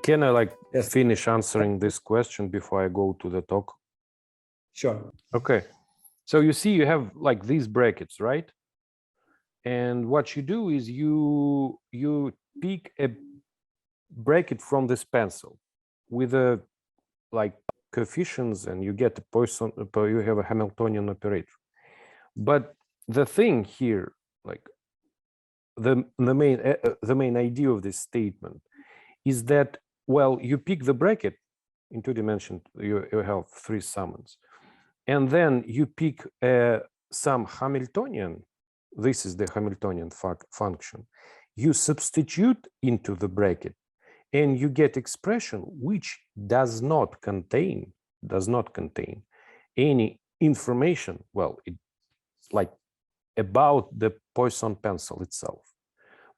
Can I like Yes. finish answering this question before I go to the talk? Sure. Okay. So you see, you have like these brackets, right? And what you do is you pick a bracket from this pencil with a like coefficients, and you get a Poisson. You have a Hamiltonian operator. But the thing here, like the main idea of this statement is that, well, you pick the bracket in 2 dimensions. You have 3 summands, and then you pick some Hamiltonian. This is the Hamiltonian function. You substitute into the bracket, and you get expression which does not contain any information. Well, it's like about the Poisson pencil itself.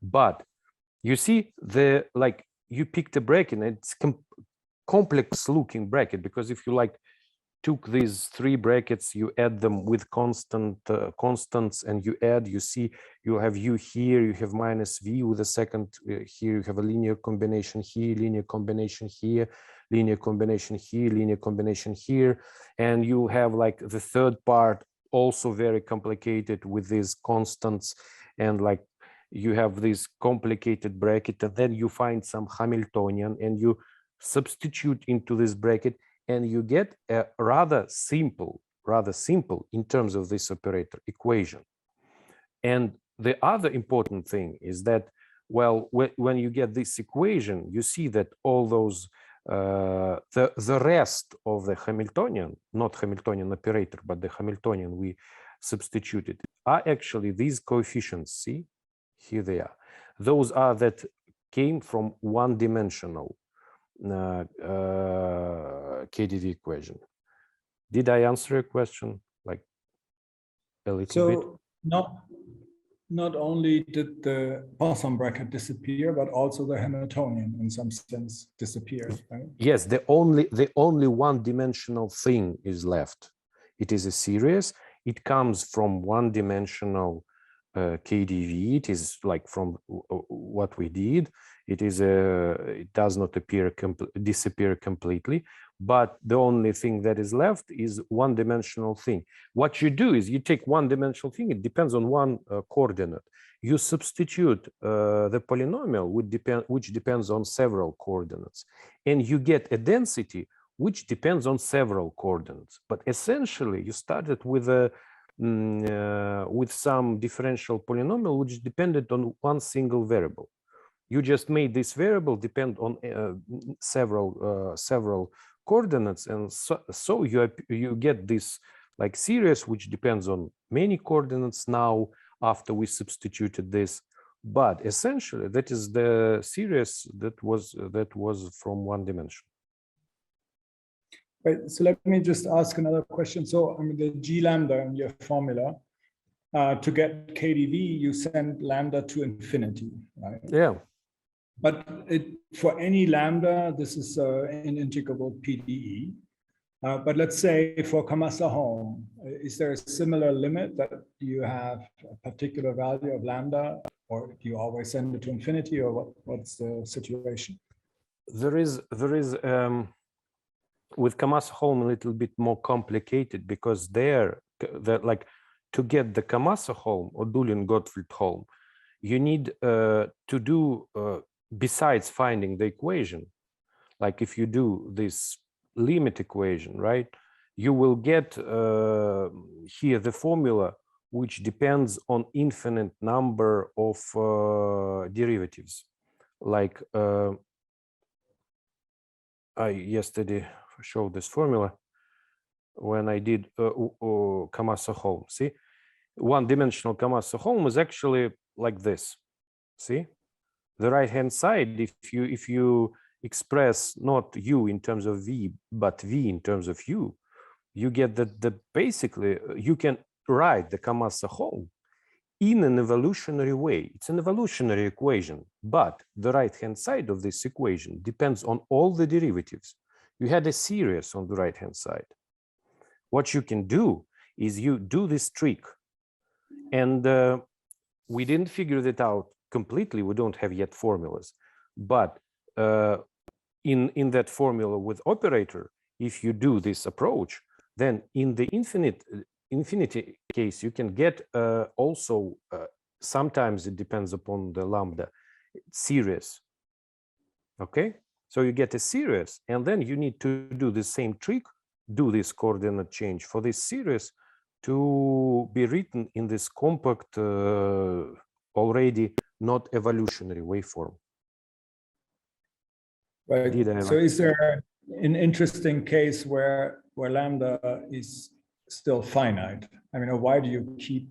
But you see, the like you picked a bracket, and it's complex looking bracket, because if you like took these 3 brackets, you add them with constants, and you add, you see you have u here, you have minus v with a second here, you have a linear combination here, linear combination here, linear combination here, linear combination here, and you have like the third part also very complicated with these constants, and like you have this complicated bracket, and then you find some Hamiltonian and you substitute into this bracket, and you get a rather simple in terms of this operator equation. And the other important thing is that, well, when you get this equation, you see that all those the rest of the Hamiltonian, not Hamiltonian operator, but the Hamiltonian we substituted, are actually these coefficients. See, here they are. Those are that came from one-dimensional KdV equation. Did I answer your question like a little bit? So not only did the Poisson bracket disappear, but also the Hamiltonian in some sense disappeared, right? Yes, the only one-dimensional thing is left. It is a series. It comes from one-dimensional KdV. It is like from what we did. It does not disappear completely, but the only thing that is left is one-dimensional thing. What you do is you take one-dimensional thing. It depends on one coordinate. You substitute the polynomial which depends on several coordinates, and you get a density which depends on several coordinates. But essentially, you started with some differential polynomial which depended on one single variable. You just made this variable depend on several coordinates, and so you get this like series which depends on many coordinates now after we substituted this. But essentially, that is the series that was from one dimension. Right, so let me just ask another question. So, I mean, the G lambda in your formula, to get KdV, you send lambda to infinity, right? Yeah. But for any lambda, this is an integrable PDE. But let's say for Kamasa-Holm, is there a similar limit that you have a particular value of lambda, or do you always send it to infinity, or what's the situation? There is with Kamasa-Holm a little bit more complicated, because like to get the Kamasa-Holm or Dulin-Gottfried-Holm, you need to do besides finding the equation. Like if you do this limit equation, right, you will get here the formula which depends on infinite number of derivatives. Like I yesterday showed this formula when I did Kamasa-Holm. See, one-dimensional Kamasa-Holm is actually like this. See, the right-hand side, if you express not u in terms of v, but v in terms of u, you get that basically you can write the Kamasa-Holm in an evolutionary way. It's an evolutionary equation, but the right-hand side of this equation depends on all the derivatives. You had a series on the right-hand side. What you can do is you do this trick, and we didn't figure that out completely. We don't have yet formulas, but in that formula with operator, if you do this approach, then in the infinity case, you can get also, sometimes it depends upon the lambda, series. Okay, so you get a series, and then you need to do the same trick, do this coordinate change for this series to be written in this compact, already not evolutionary waveform. Right. So is there an interesting case where lambda is still finite? I mean, why do you keep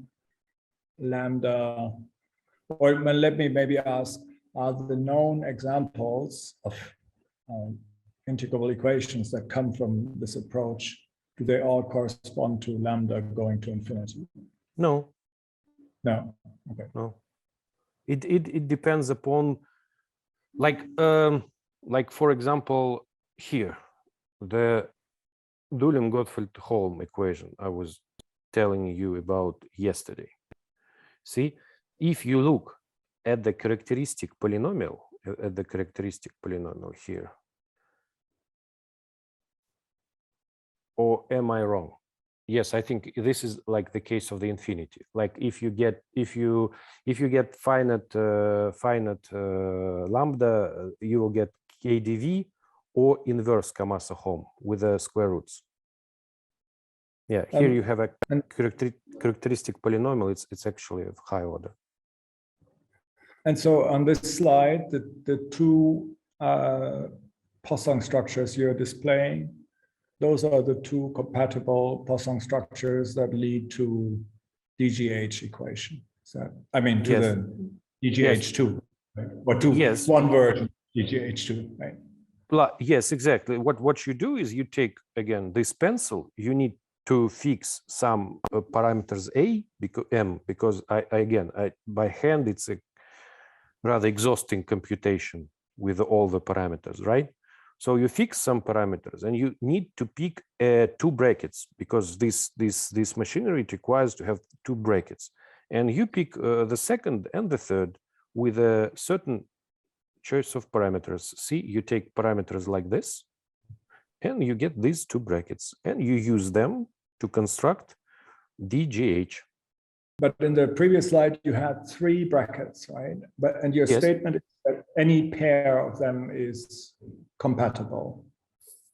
lambda? Or let me maybe ask, are the known examples of integrable equations that come from this approach, do they all correspond to lambda going to infinity? No. No. Okay. No. It depends upon, like for example, here, the Dulem-Gottfried-Holm equation I was telling you about yesterday. See, if you look at the characteristic polynomial, here, or am I wrong? Yes, I think this is like the case of the infinity. Like if you get finite lambda, you will get KdV or inverse Kamasa-Holm with the square roots. Yeah, here you have a characteristic polynomial. It's actually of high order. And so on this slide, the two Poisson structures you're displaying, those are the two compatible Poisson structures that lead to DGH equation. So I mean, to the DGH2, right? Or to one version DGH2, right? Yes, exactly. What you do is you take, again, this pencil, you need to fix some parameters A, because M, because I by hand, it's a rather exhausting computation with all the parameters, right? So you fix some parameters, and you need to pick two brackets, because this machinery requires to have two brackets, and you pick the second and the third with a certain choice of parameters. See, you take parameters like this, and you get these two brackets, and you use them to construct DGH. But in the previous slide, you had three brackets, right? And your statement is that any pair of them is compatible.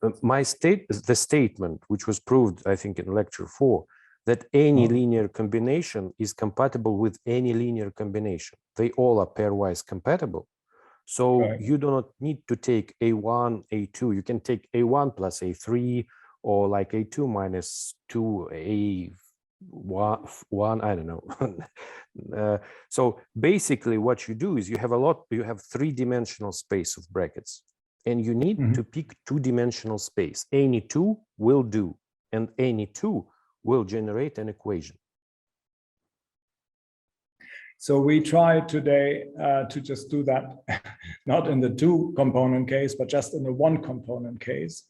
The statement, which was proved, I think, in lecture 4, that any linear combination is compatible with any linear combination. They all are pairwise compatible. So you do not need to take A1, A2. You can take A1 plus A3, or like A2 minus 2, A1, I don't know. So basically what you do is you have three-dimensional space of brackets, and you need to pick two-dimensional space. Any two will do, and any two will generate an equation. So we tried today to just do that, not in the two-component case, but just in the one-component case.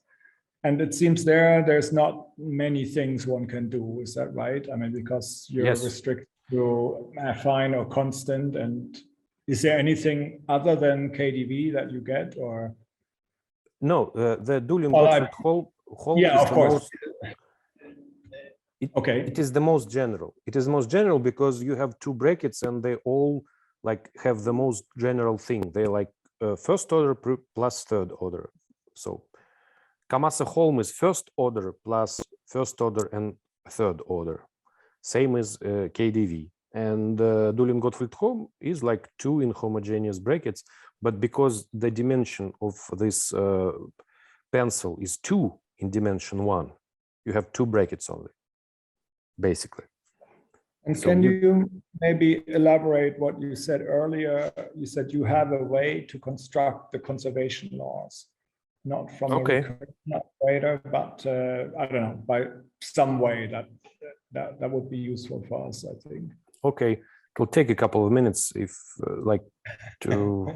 And it seems there's not many things one can do. Is that right? I mean, because you're restricted to affine or constant. And is there anything other than KdV that you get, or? No, the Dulem-Gottfried-Holm is the most. It is the most general. It is most general because you have two brackets, and they all like have the most general thing. They like first order plus third order. So Kamasa-Holm is first order plus first order and third order. Same as KdV. And Dulem-Gottfried-Holm is like two inhomogeneous brackets, but because the dimension of this pencil is 2 in dimension 1, you have two brackets only, basically. And so can you maybe elaborate what you said earlier? You said you have a way to construct the conservation laws, not from a recurrent operator, but I don't know, by some way that would be useful for us, I think. Okay, it will take a couple of minutes if like to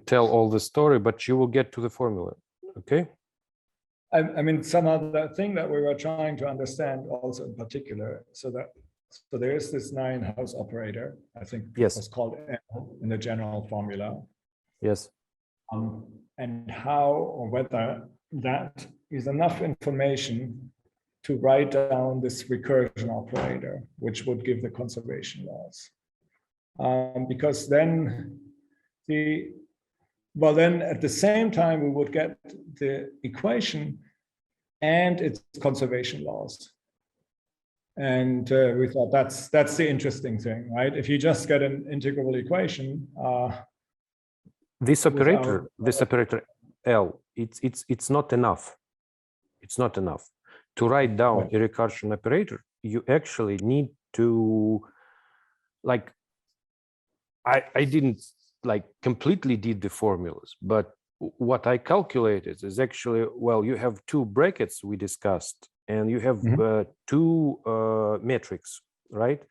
tell all the story, but you will get to the formula. Okay. I mean, some other thing that we were trying to understand also in particular, so there is this Nijenhuis operator, I think it was called L in the general formula. Yes. and how or whether that is enough information to write down this recursion operator, which would give the conservation laws. Because then then at the same time, we would get the equation and its conservation laws. And we thought that's the interesting thing, right? If you just get an integrable equation, this operator L, it's not enough. It's not enough to write down a recursion operator. You actually need to, like, I didn't like completely did the formulas, but what I calculated is actually, well, you have two brackets we discussed, and you have two metrics, right?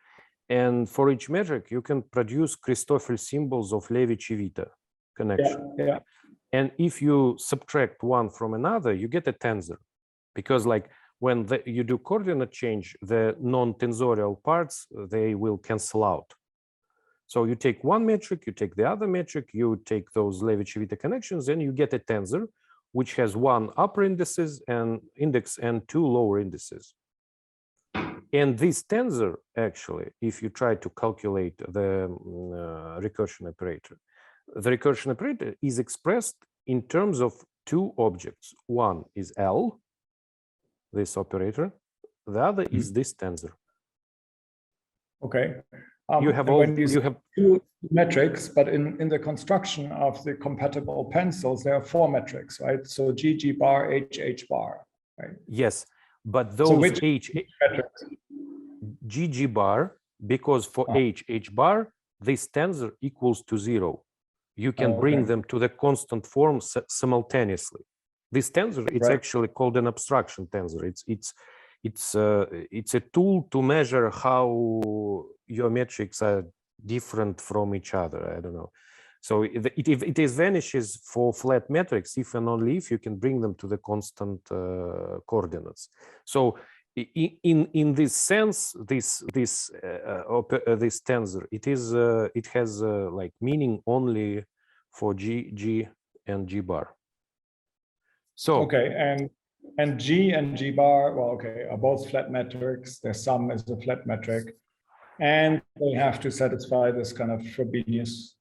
And for each metric, you can produce Christoffel symbols of Levi-Civita connection. Yeah. And if you subtract one from another, you get a tensor, because like when you do coordinate change, the non-tensorial parts, they will cancel out. So you take one metric, you take the other metric, you take those Levi-Civita connections, and you get a tensor, which has one upper index and two lower indices. And this tensor, actually, if you try to calculate the recursion operator, the recursion operator is expressed in terms of two objects. One is L, this operator. The other is this tensor. Okay. You have two metrics, but in the construction of the compatible pencils, there are four metrics, right? So GG bar, HH bar, right? Yes, but those GG bar, because for HH bar, this tensor equals to 0. You can bring them to the constant form simultaneously. This tensor, it's actually called an abstraction tensor. It's a tool to measure how your metrics are different from each other. I don't know. So it vanishes for flat metrics if and only if you can bring them to the constant coordinates. So in this sense, this tensor, it has like meaning only for G and G bar. So and G and G bar, well, okay, are both flat metrics. Their sum is a flat metric, and they have to satisfy this kind of Forbinos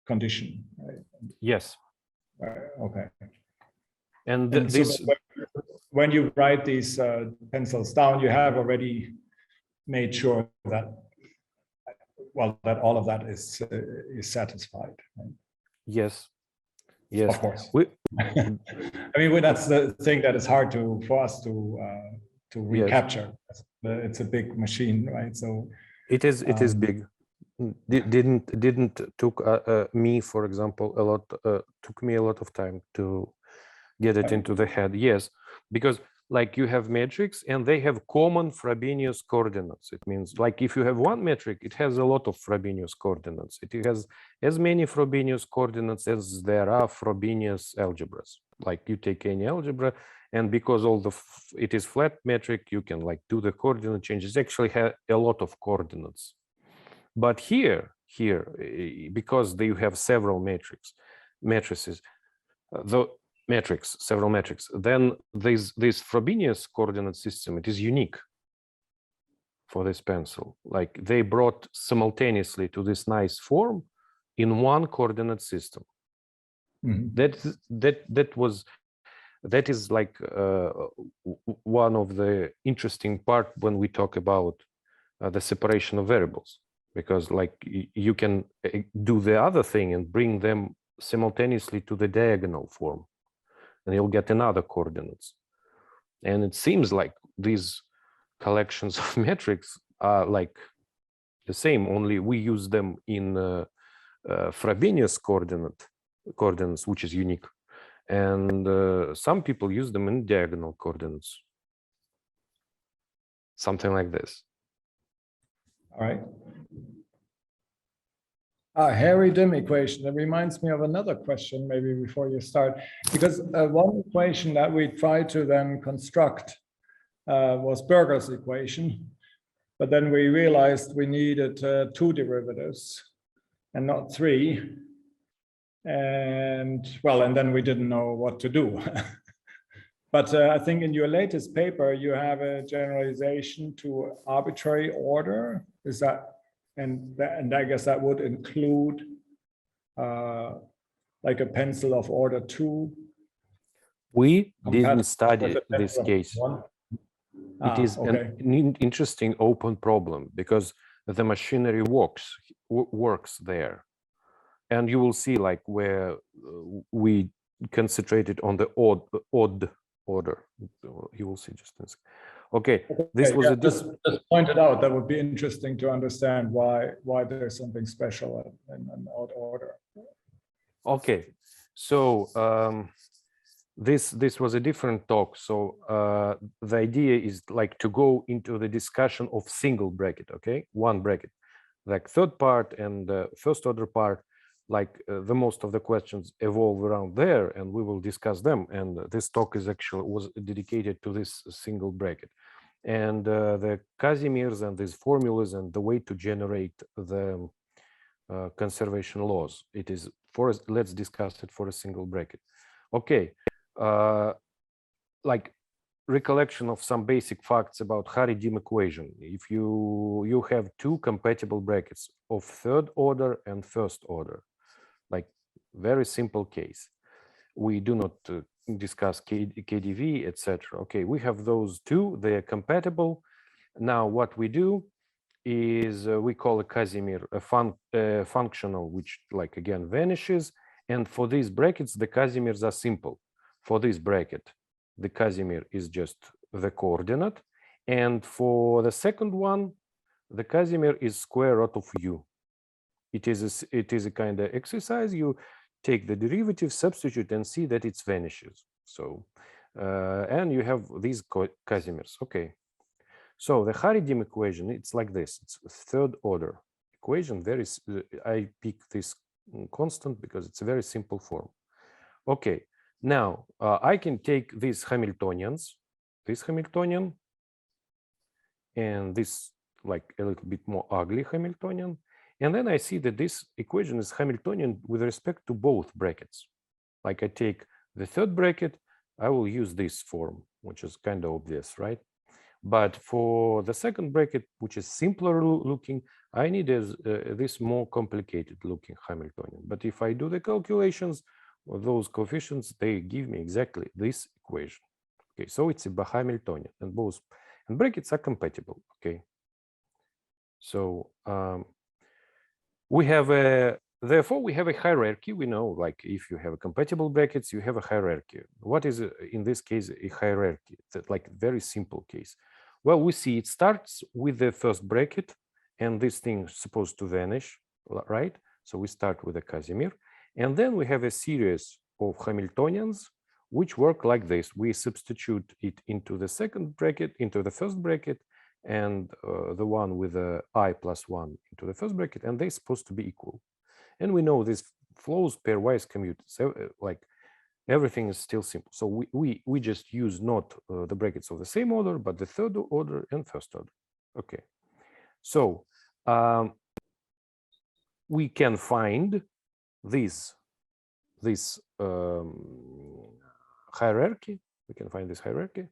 condition, right? Yes. Okay. And this, so when you write these pencils down, you have already made sure that, well, that all of that is satisfied. Right? Yes. Yes. Of course. I mean, that's the thing that is hard for us to recapture. Yes. It's a big machine, right? So it is big. Didn't took me, for example, took me a lot of time to get it into the head. Yes, because like you have metrics and they have common Frobenius coordinates. It means like if you have one metric, it has a lot of Frobenius coordinates. It has as many Frobenius coordinates as there are Frobenius algebras. Like you take any algebra, and because it is flat metric, you can like do the coordinate changes. Actually have a lot of coordinates. But here, because you have several matrices, several metrics, then this Frobenius coordinate system, it is unique for this pencil. Like they brought simultaneously to this nice form in one coordinate system. That is like one of the interesting part when we talk about the separation of variables, because like you can do the other thing and bring them simultaneously to the diagonal form, and you'll get another coordinates. And it seems like these collections of metrics are like the same, only we use them in Frobenius coordinates, which is unique. And some people use them in diagonal coordinates. Something like this. All right. Harry Dim equation. That reminds me of another question, maybe before you start, because one equation that we tried to then construct was Berger's equation, but then we realized we needed two derivatives and not three. And well, and then we didn't know what to do. But I think in your latest paper, you have a generalization to arbitrary order. Is that, and I guess that would include like a pencil of order 2. We didn't compatible study with a this pencil of case. 1. It is okay. an interesting open problem because the machinery works there. And you will see like where we concentrated on the odd order. You will see just this. Okay, this was just pointed out. That would be interesting to understand why there's something special in an odd order. Okay, so this was a different talk. So the idea is like to go into the discussion of single bracket. Okay, one bracket, like third part and first order part. Like the most of the questions evolve around there, and we will discuss them. And this talk is actually was dedicated to this single bracket, and the Casimirs and these formulas and the way to generate the conservation laws. It is for us. Let's discuss it for a single bracket. Okay, like recollection of some basic facts about Harry-Dim equation. If you have two compatible brackets of third order and first order. Like very simple case. We do not discuss KDV, etc. Okay, we have those two, they are compatible. Now what we do is we call a Casimir a functional, which like again vanishes. And for these brackets, the Casimirs are simple. For this bracket, the Casimir is just the coordinate. And for the second one, the Casimir is square root of u. It is a kind of exercise. You take the derivative, substitute, and see that it vanishes. So, and you have these Casimirs. Okay. So the Harry-Dim equation, it's like this. It's a third order equation. I pick this constant because it's a very simple form. Okay. Now I can take these Hamiltonians, this Hamiltonian, and this like a little bit more ugly Hamiltonian. And then I see that this equation is Hamiltonian with respect to both brackets. Like I take the third bracket, I will use this form, which is kind of obvious, right? But for the second bracket, which is simpler looking, I need this more complicated looking Hamiltonian. But if I do the calculations, those coefficients, they give me exactly this equation. Okay, so it's a Hamiltonian, and both and brackets are compatible. Okay, so we have therefore we have a hierarchy. We know, like if you have a compatible brackets, you have a hierarchy. What is in this case a hierarchy? It's like very simple case. Well, we see it starts with the first bracket, and this thing is supposed to vanish, right? So we start with a Casimir, and then we have a series of Hamiltonians which work like this. We substitute it into the second bracket, into the first bracket, and the one with the I plus 1 into the first bracket, and they're supposed to be equal. And we know this flows pairwise commute. So like everything is still simple. So we just use not the brackets of the same order, but the third order and first order. Okay. So we can find this hierarchy. We can find this hierarchy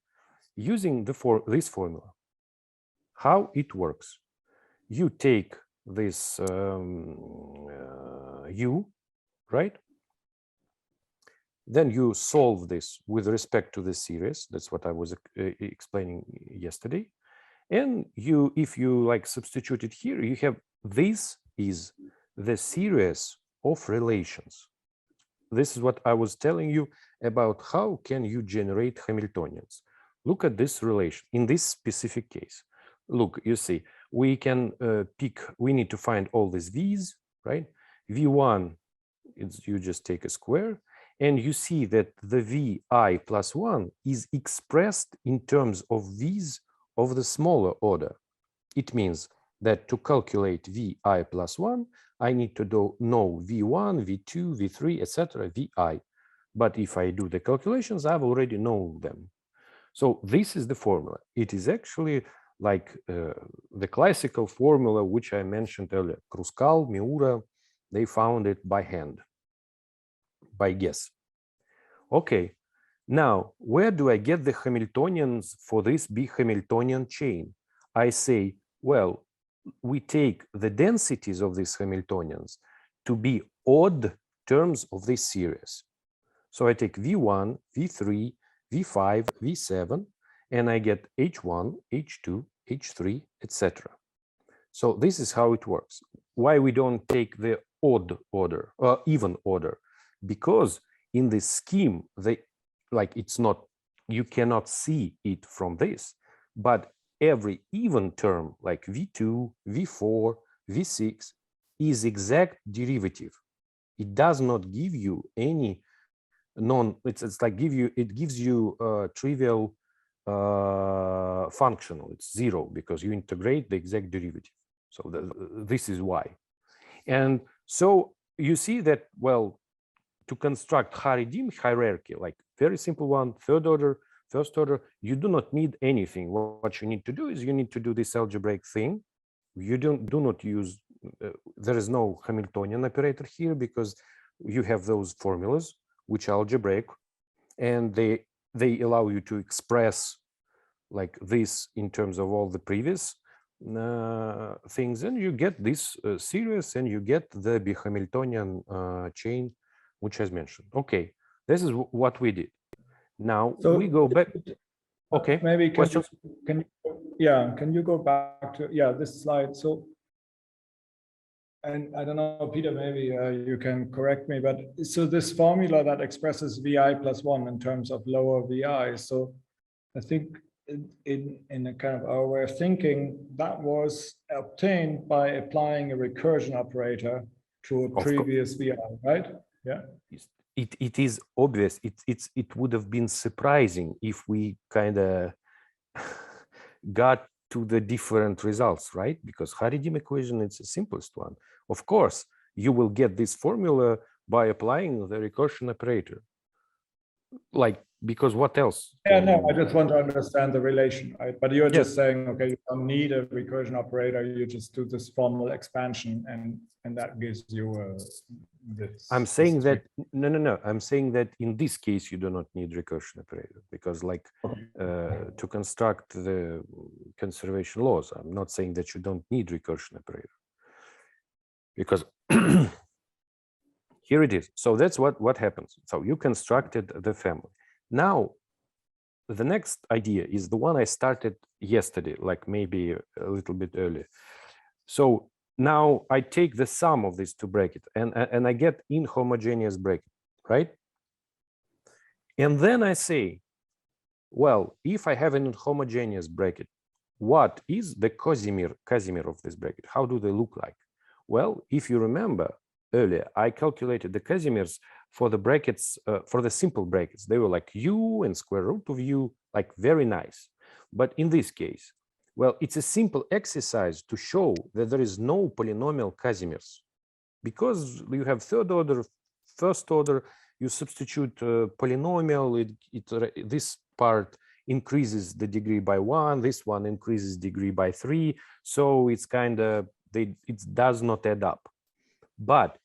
using this formula. How it works? You take this u, right? Then you solve this with respect to the series. That's what I was explaining yesterday. And if you like substitute it here, you have this is the series of relations. This is what I was telling you about how can you generate Hamiltonians. Look at this relation in this specific case. Look, you see, we can we need to find all these V's, right? V1, you just take a square, and you see that the Vi plus 1 is expressed in terms of V's of the smaller order. It means that to calculate Vi plus 1, I need to know V1, V2, Vi, etc., Vi. But if I do the calculations, I've already known them. So this is the formula. It is actually like the classical formula which I mentioned earlier. Kruskal, Miura, they found it by hand. by guess. Okay, now where do I get the Hamiltonians for this big Hamiltonian chain? I say, well, we take the densities of these Hamiltonians to be odd terms of this series. So I take V1, V3, V5, V7, and I get H1, H2, H3, etc. So this is how it works. Why we don't take the odd order or even order? Because in this scheme, it's not, you cannot see it from this, but every even term like V2, V4, V6 is exact derivative. It does not give you any it's like it gives you trivial functional. It's zero because you integrate the exact derivative. So this is why. And so you see that, well, to construct Hari-Dim hierarchy, like very simple one, third order, first order, you do not need anything. What you need to do is you need to do this algebraic thing. You do not use, there is no Hamiltonian operator here because you have those formulas which are algebraic, and they allow you to express like this in terms of all the previous things, and you get this series, and you get the Hamiltonian chain, which has mentioned. Okay, this is what we did. Now so we go back. Okay, maybe questions? Can you go back to this slide? So, and I don't know, Peter, maybe you can correct me, but so this formula that expresses VI plus 1 in terms of lower VI. So I think in a kind of our way of thinking, that was obtained by applying a recursion operator to a previous VI, right? Yeah. It is obvious. It would have been surprising if we kind of got to the different results, right? Because Hari-Dim equation, it's the simplest one. Of course, you will get this formula by applying the recursion operator. Like, because what else? Yeah, no, I just want to understand the relation, right? But you're just saying, okay, you don't need a recursion operator. You just do this formal expansion, and that gives you this. I'm saying that no. I'm saying that in this case you do not need recursion operator because, like, to construct the conservation laws, I'm not saying that you don't need recursion operator because here it is. So that's what happens. So you constructed the family. Now, the next idea is the one I started yesterday, like maybe a little bit earlier. So now I take the sum of these two brackets and I get inhomogeneous bracket, right? And then I say, well, if I have an inhomogeneous bracket, what is the Casimir of this bracket? How do they look like? Well, if you remember earlier, I calculated the Casimirs for the brackets, for the simple brackets. They were like u and square root of u, like very nice. But in this case, well, it's a simple exercise to show that there is no polynomial Casimirs. Because you have third order, first order, you substitute polynomial, this part increases the degree by 1, this one increases degree by 3. So it's kind of, it does not add up. But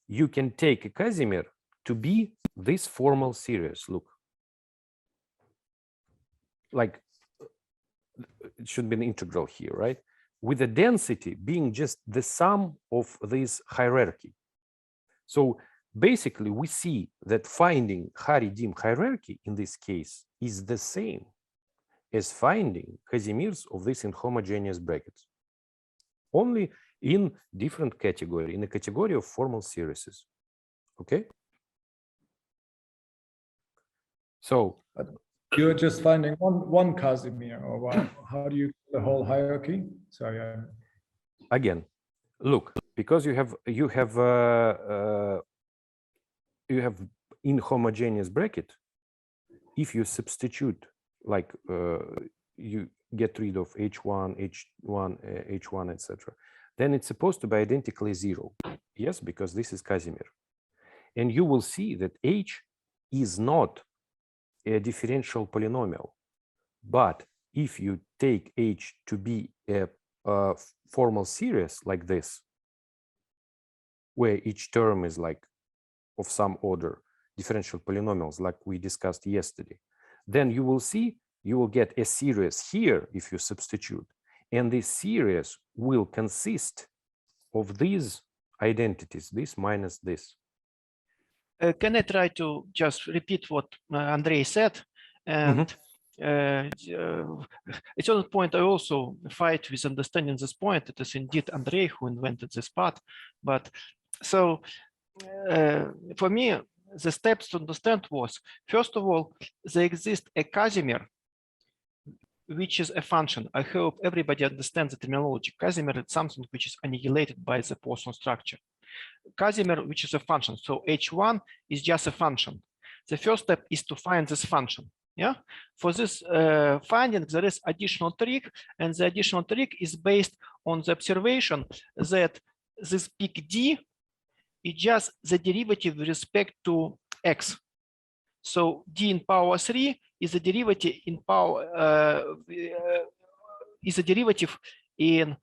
you can take a Casimir to be this formal series. Look, like it should be an integral here, right? With the density being just the sum of this hierarchy. So basically, we see that finding Hari-Dim hierarchy in this case is the same as finding Casimirs of these inhomogeneous brackets, only in different category, in a category of formal series. Okay. So you're just finding one Casimir, or what? How do you the whole hierarchy? Sorry. Again, look, because you have inhomogeneous bracket. If you substitute, like you get rid of H1, H1, etc., then it's supposed to be identically 0. Yes, because this is Casimir. And you will see that H is not a differential polynomial. But if you take H to be a formal series like this, where each term is like of some order, differential polynomials like we discussed yesterday, then you will see you will get a series here if you substitute, and this series will consist of these identities, this minus this. Can I try to just repeat what Andrey said? And it's on the point I also fight with understanding this point. It is indeed Andrey who invented this part. But so for me, the steps to understand was, first of all, there exists a Casimir, which is a function. I hope everybody understands the terminology. Casimir is something which is annihilated by the Poisson structure. Casimir, which is a function. So H1 is just a function. The first step is to find this function. Yeah. For this finding, there is additional trick, and the additional trick is based on the observation that this peak D is just the derivative with respect to x. So D in power 3 is a derivative in power is a derivative in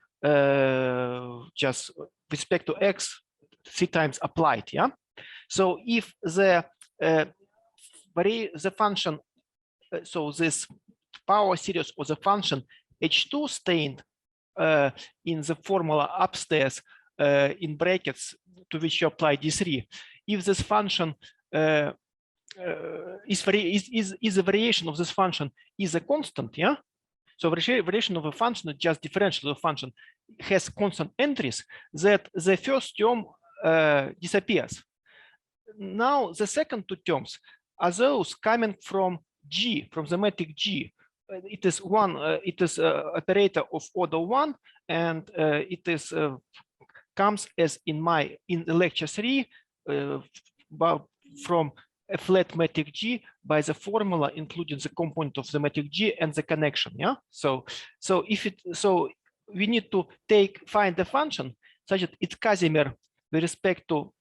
just respect to x 3 times applied. Yeah. So if the function, so this power series of the function H2 staying in the formula upstairs in brackets to which you apply D3, if this function is a variation of this function is a constant, yeah. So variation of a function is just differential of a function has constant entries, that the first term disappears. Now the second two terms are those coming from G, from the matrix G. It is one. It is operator of order 1, and it is comes as in the lecture 3 from a flat matrix G by the formula including the component of the matrix G and the connection. Yeah. So we need to find the function such that it's Casimir with respect to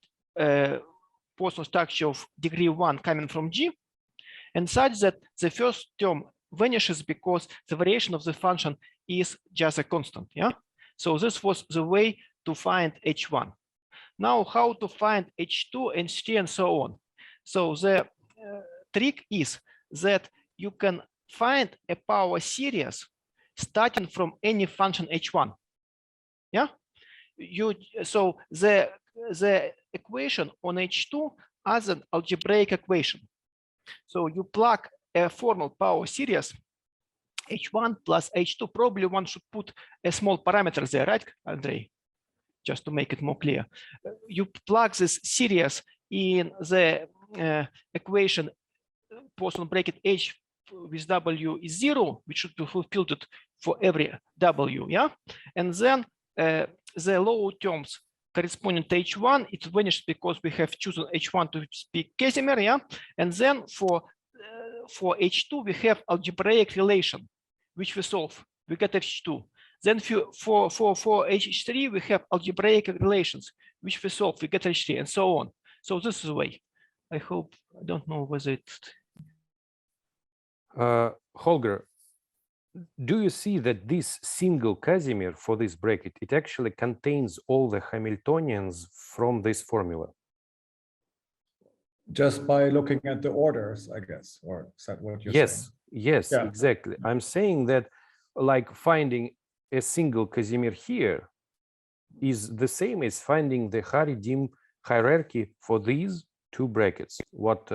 Poisson structure of degree 1 coming from G, and such that the first term vanishes because the variation of the function is just a constant. Yeah. So this was the way to find H1. Now, how to find H2 and H3 and so on. So the trick is that you can find a power series starting from any function H1. Yeah. So the equation on H2 as an algebraic equation. So you plug a formal power series H1 plus H2. Probably one should put a small parameter there, right, Andrey? Just to make it more clear. You plug this series in the equation Poisson bracket H with W is 0, which should be fulfilled for every W, yeah? And then the lower terms corresponding to H1, it vanished because we have chosen H1 to speak Casimir, yeah? And then for H2, we have algebraic relation, which we solve. We get H2. Then for H3, we have algebraic relations, which we solve. We get H3, and so on. So this is the way. I hope, I don't know whether it. Holger, do you see that this single Casimir for this bracket, it actually contains all the Hamiltonians from this formula? Just by looking at the orders, I guess, or is that what you're saying? Yes, Yeah. exactly. I'm saying that like finding a single Casimir here is the same as finding the Haridim hierarchy for these two brackets, what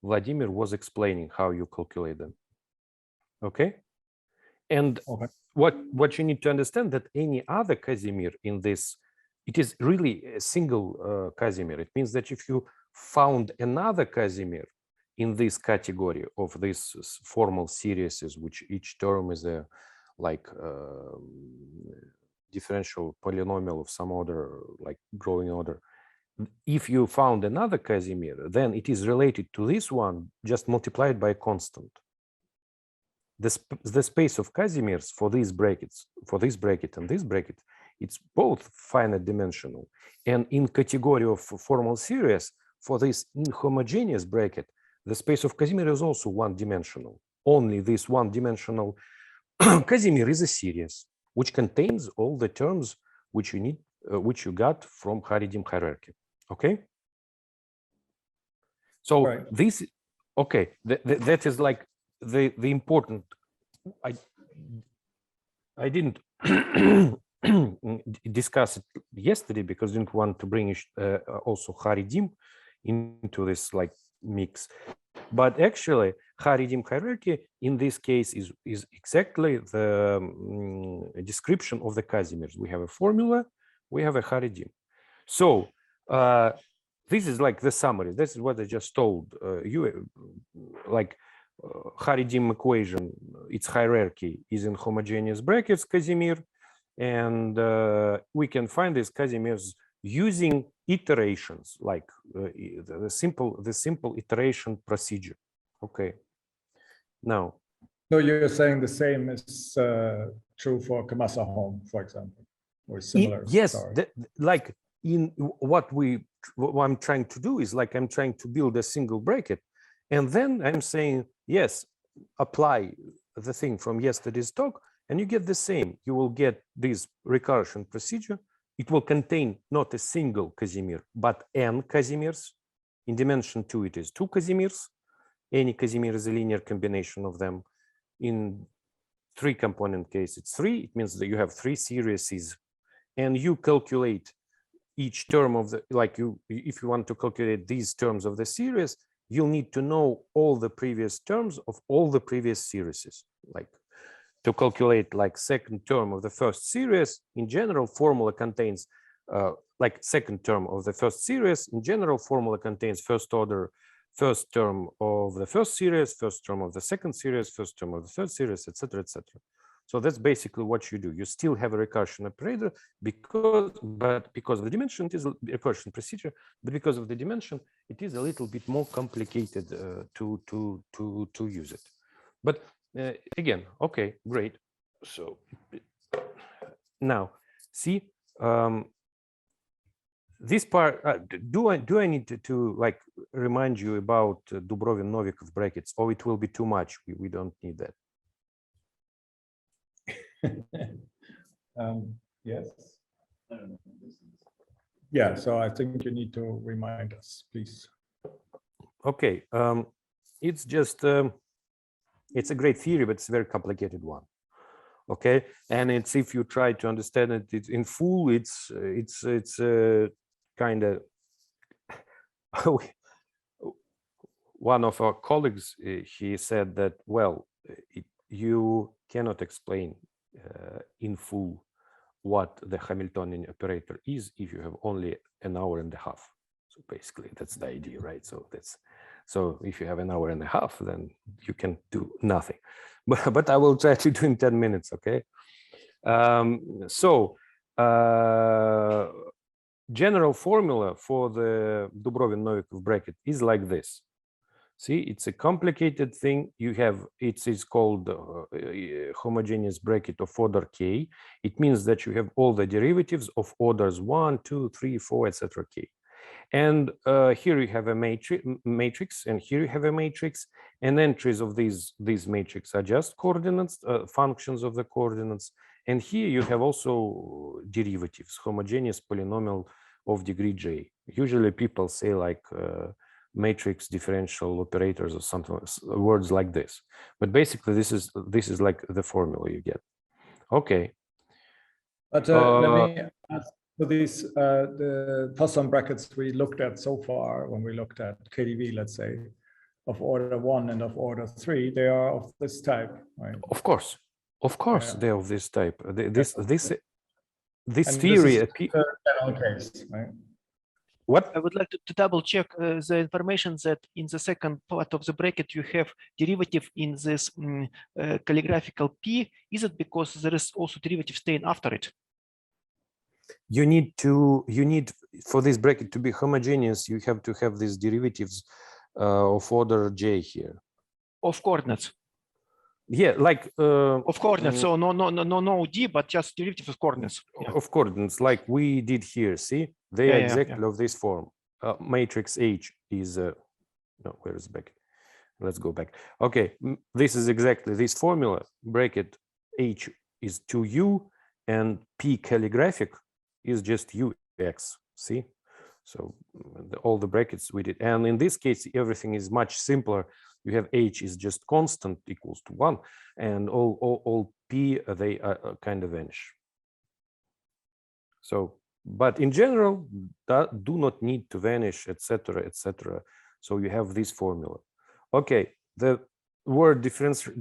Vladimir was explaining, how you calculate them. Okay? And Okay. what you need to understand that any other Casimir in this, it is really a single Casimir. It means that if you found another Casimir in this category of these formal series, which each term is a differential polynomial of some order, like growing order. If you found another Casimir, then it is related to this one, just multiplied by a constant. The space of Casimirs for these brackets, for this bracket and this bracket, it's both finite dimensional. And in category of formal series, for this inhomogeneous bracket, the space of Casimir is also one-dimensional. Only this one-dimensional Casimir is a series which contains all the terms which you need, which you got from Haridim hierarchy. Okay. So Right. this, okay, that is like the important. I didn't discuss it yesterday because I didn't want to bring also Haridim into this like mix. But actually, Haridim hierarchy in this case is exactly the description of the Casimirs. We have a formula, we have a Haridim. So this is like the summary. This is what I just told you. Like Haridim equation, its hierarchy is in homogeneous brackets Casimir, and we can find these Casimirs using iterations, like the simple iteration procedure. Okay. Now. So you're saying the same is true for Kamasa home, for example, or similar? Yes, like in what I'm trying to do is like I'm trying to build a single bracket, and then I'm saying, yes, apply the thing from yesterday's talk, and you get the same. You will get this recursion procedure. It will contain not a single Casimir, but n Casimirs. In dimension 2, it is 2 Casimirs. Any Casimir is a linear combination of them. In 3-component case, it's 3. It means that you have 3 series, and you calculate each term of the, like if you want to calculate these terms of the series, you'll need to know all the previous terms of all the previous series. Like to calculate like second term of the first series, in general, formula contains like second term of the first series. In general, formula contains first order, first term of the first series, first term of the second series, first term of the third series, etc., etc. So that's basically what you do. You still have a recursion operator because of the dimension, it is a recursion procedure. But because of the dimension, it is a little bit more complicated to use it. But again, okay, great. So now, see, this part. Do I need to like remind you about Dubrovnik-Novikov brackets, or it will be too much? We don't need that. Yes. Yeah, so I think you need to remind us, please. Okay, it's just it's a great theory, but it's a very complicated one. Okay, and it's if you try to understand it, it's in full. It's kind of one of our colleagues. He said that you cannot explain in full what the Hamiltonian operator is if you have only an hour and a half. So basically, that's the idea, right? So if you have an hour and a half, then you can do nothing. But I will try to do in 10 minutes, okay? General formula for the Dubrovnik-Novikov bracket is like this. See, it's a complicated thing. You have, it is called homogeneous bracket of order k. It means that you have all the derivatives of orders 1, 2, 3, 4, etc. k. And here you have a matrix, and here you have a matrix, and entries of these matrix are just coordinates, functions of the coordinates. And here you have also derivatives, homogeneous polynomial of degree j. Usually people say like matrix differential operators or something, words like this. But basically, this is like the formula you get. Okay. But let me ask for these the Poisson brackets we looked at so far. When we looked at KDV, let's say, of order 1 and of order 3, they are of this type, right? Of course, yeah. They're of this type. This theory. This is a general case, right? What? I would like to double check the information that in the second part of the bracket you have derivative in this calligraphical P. Is it because there is also derivative staying after it? You need for this bracket to be homogeneous, you have to have these derivatives of order j here. Of coordinates. Yeah, like of coordinates. So no d, but just derivative of coordinates. Yeah. Of coordinates, like we did here. See, they are exactly of this form. Matrix H is no, where is the bracket? Let's go back. Okay, this is exactly this formula. Bracket H is 2u, and P calligraphic is just ux. See, So all the brackets we did. And in this case, everything is much simpler. You have h is just constant equals to 1, and all p, they kind of vanish. So, but in general, that do not need to vanish, etc., etc. So you have this formula. Okay, the word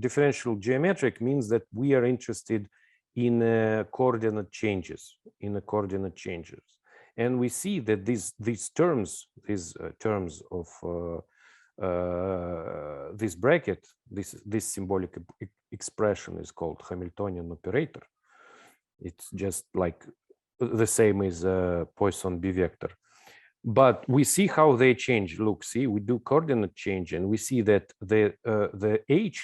differential geometric means that we are interested in coordinate changes, and we see that these terms of this bracket, this symbolic expression is called Hamiltonian operator. It's just like the same as Poisson B vector. But we see how they change. Look, see, we do coordinate change, and we see that the h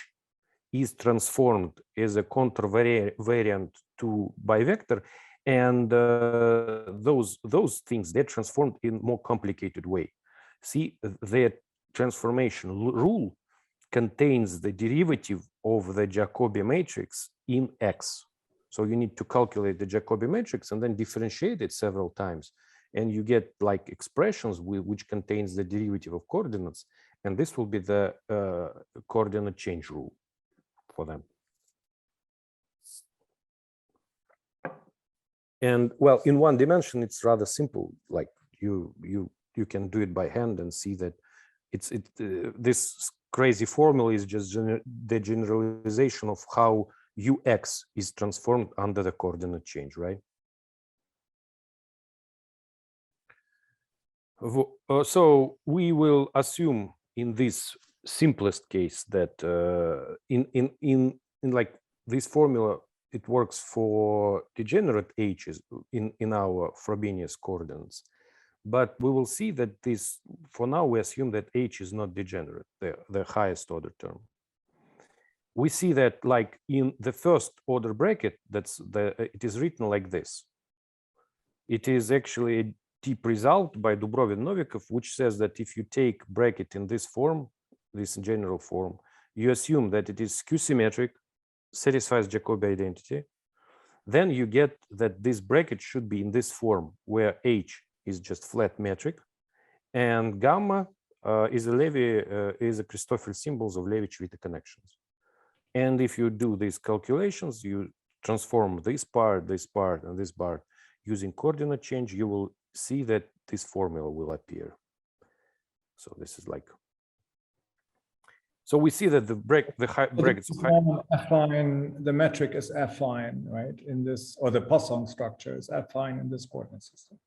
is transformed as a contravariant to bivector, and those things, they're transformed in more complicated way. See, the transformation rule contains the derivative of the Jacobi matrix in X. So you need to calculate the Jacobi matrix and then differentiate it several times, and you get like expressions which contains the derivative of coordinates, and this will be the coordinate change rule for them. And well, in one dimension, it's rather simple. Like you can do it by hand and see that this crazy formula is just the generalization of how ux is transformed under the coordinate change, right? So we will assume in this simplest case that in like this formula, it works for degenerate h's in our Frobenius coordinates. But we will see that this, for now, we assume that h is not degenerate, the highest order term. We see that like in the first order bracket, it is written like this. It is actually a deep result by Dubrovnik-Novikov, which says that if you take bracket in this form, this general form, you assume that it is skew-symmetric, satisfies Jacobi identity, then you get that this bracket should be in this form, where h is just flat metric, and gamma is a Christoffel symbols of Levi-Civita connections. And if you do these calculations, you transform this part, and this part using coordinate change, you will see that this formula will appear. So this is like. So we see that the brackets affine, the metric is affine, right? In this, or the Poisson structure is affine in this coordinate system.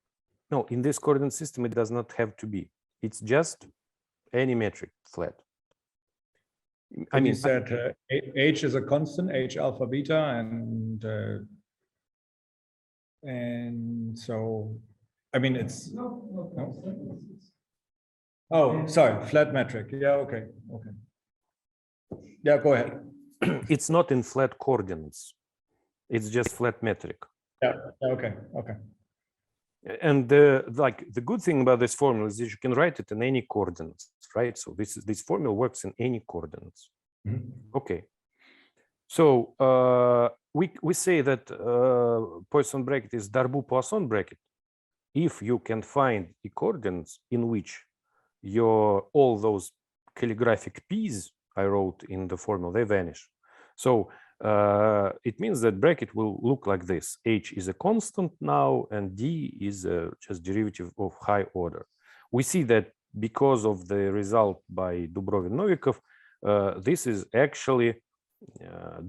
No, in this coordinate system, it does not have to be. It's just any metric flat. I mean, you said h is a constant, h alpha beta, and so, I mean, it's no? Oh, sorry, flat metric. Yeah, okay. Yeah, go ahead. It's not in flat coordinates. It's just flat metric. Yeah. Okay. And the good thing about this formula is that you can write it in any coordinates, right? So this formula works in any coordinates. Mm-hmm. Okay. So we say that Poisson bracket is Darboux-Poisson bracket if you can find the coordinates in which all those calligraphic p's I wrote in the formula, they vanish. So it means that bracket will look like this. H is a constant now, and D is just derivative of high order. We see that because of the result by Dubrovnik-Novikov, this is actually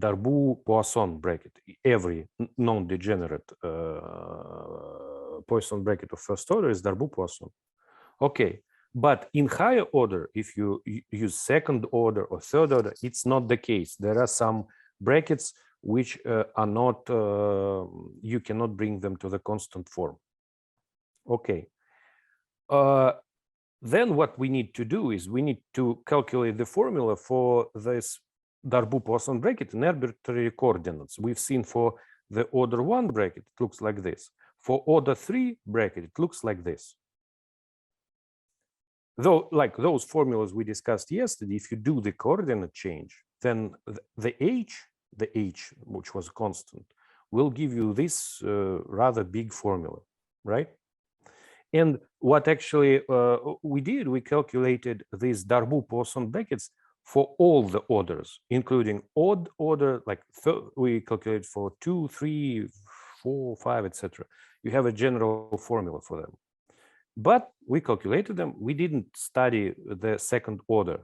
Darboux-Poisson bracket. Every non-degenerate Poisson bracket of first order is Darboux-Poisson. Okay. But in higher order, if you use second order or third order, it's not the case. There are some brackets which are not, you cannot bring them to the constant form. Okay. Then what we need to do is we need to calculate the formula for this Darboux-Poisson bracket in arbitrary coordinates. We've seen for the order 1 bracket, it looks like this. For order 3 bracket, it looks like this. Though, like those formulas we discussed yesterday, if you do the coordinate change, then the h, which was constant, will give you this rather big formula, right? And what actually we did, we calculated these Darboux-Poisson brackets for all the orders, including odd order, like we calculate for 2, 3, 4, 5, etc. You have a general formula for them. But we calculated them. We didn't study the second order.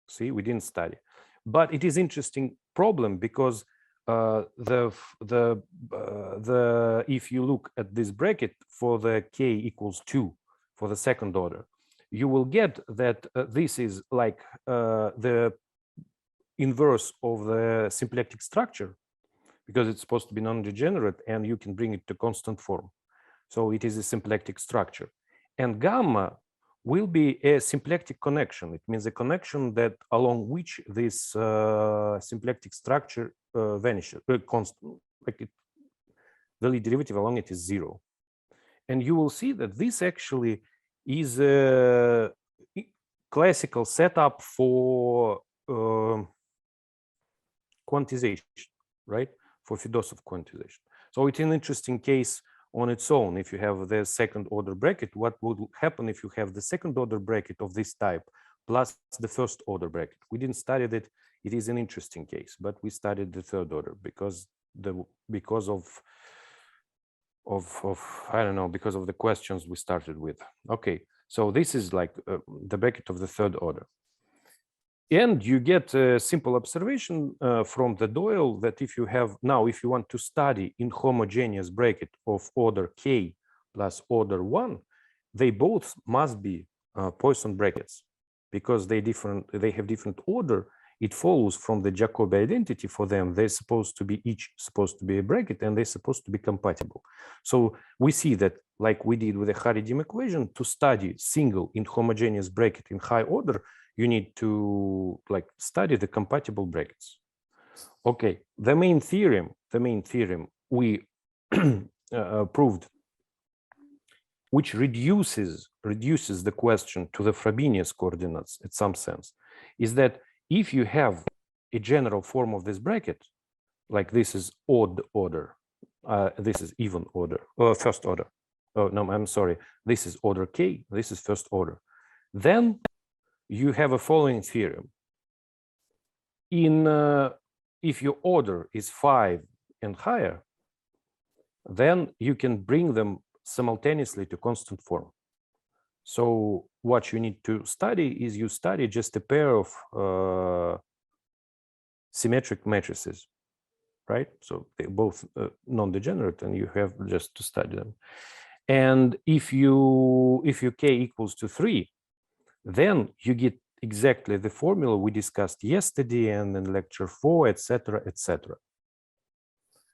See, we didn't study. But it is interesting problem because if you look at this bracket for the k equals 2 for the second order, you will get that this is like the inverse of the symplectic structure, because it's supposed to be non-degenerate and you can bring it to constant form. So it is a symplectic structure. And gamma will be a symplectic connection. It means a connection that along which this symplectic structure vanishes, constant, like the Lie derivative along it is 0. And you will see that this actually is a classical setup for quantization, right? For Fedosov quantization. So it's an interesting case on its own. If you have the second order bracket, what would happen if you have the second order bracket of this type plus the first order bracket? We didn't study that. It is an interesting case, but we studied the third order because of I don't know, because of the questions we started with. Okay, so this is like the bracket of the third order. And you get a simple observation from the Doyle that if you have now, if you want to study inhomogeneous bracket of order k plus order 1, they both must be Poisson brackets because they have different order. It follows from the Jacobi identity for them. They're supposed to be each supposed to be a bracket and they're supposed to be compatible. So we see that, like we did with the Haridim equation, to study single inhomogeneous bracket in high order, you need to like study the compatible brackets. Okay, the main theorem we proved, which reduces the question to the Frobenius coordinates in some sense, is that if you have a general form of this bracket, like this is odd order, this is even order, first order. Oh no, I'm sorry. This is order k. This is first order. Then you have a following theorem. If your order is 5 and higher, then you can bring them simultaneously to constant form. So what you need to study is you study just a pair of symmetric matrices, right? So they're both non-degenerate, and you have just to study them. And if your k equals to 3, then you get exactly the formula we discussed yesterday and in lecture 4, etc., etc.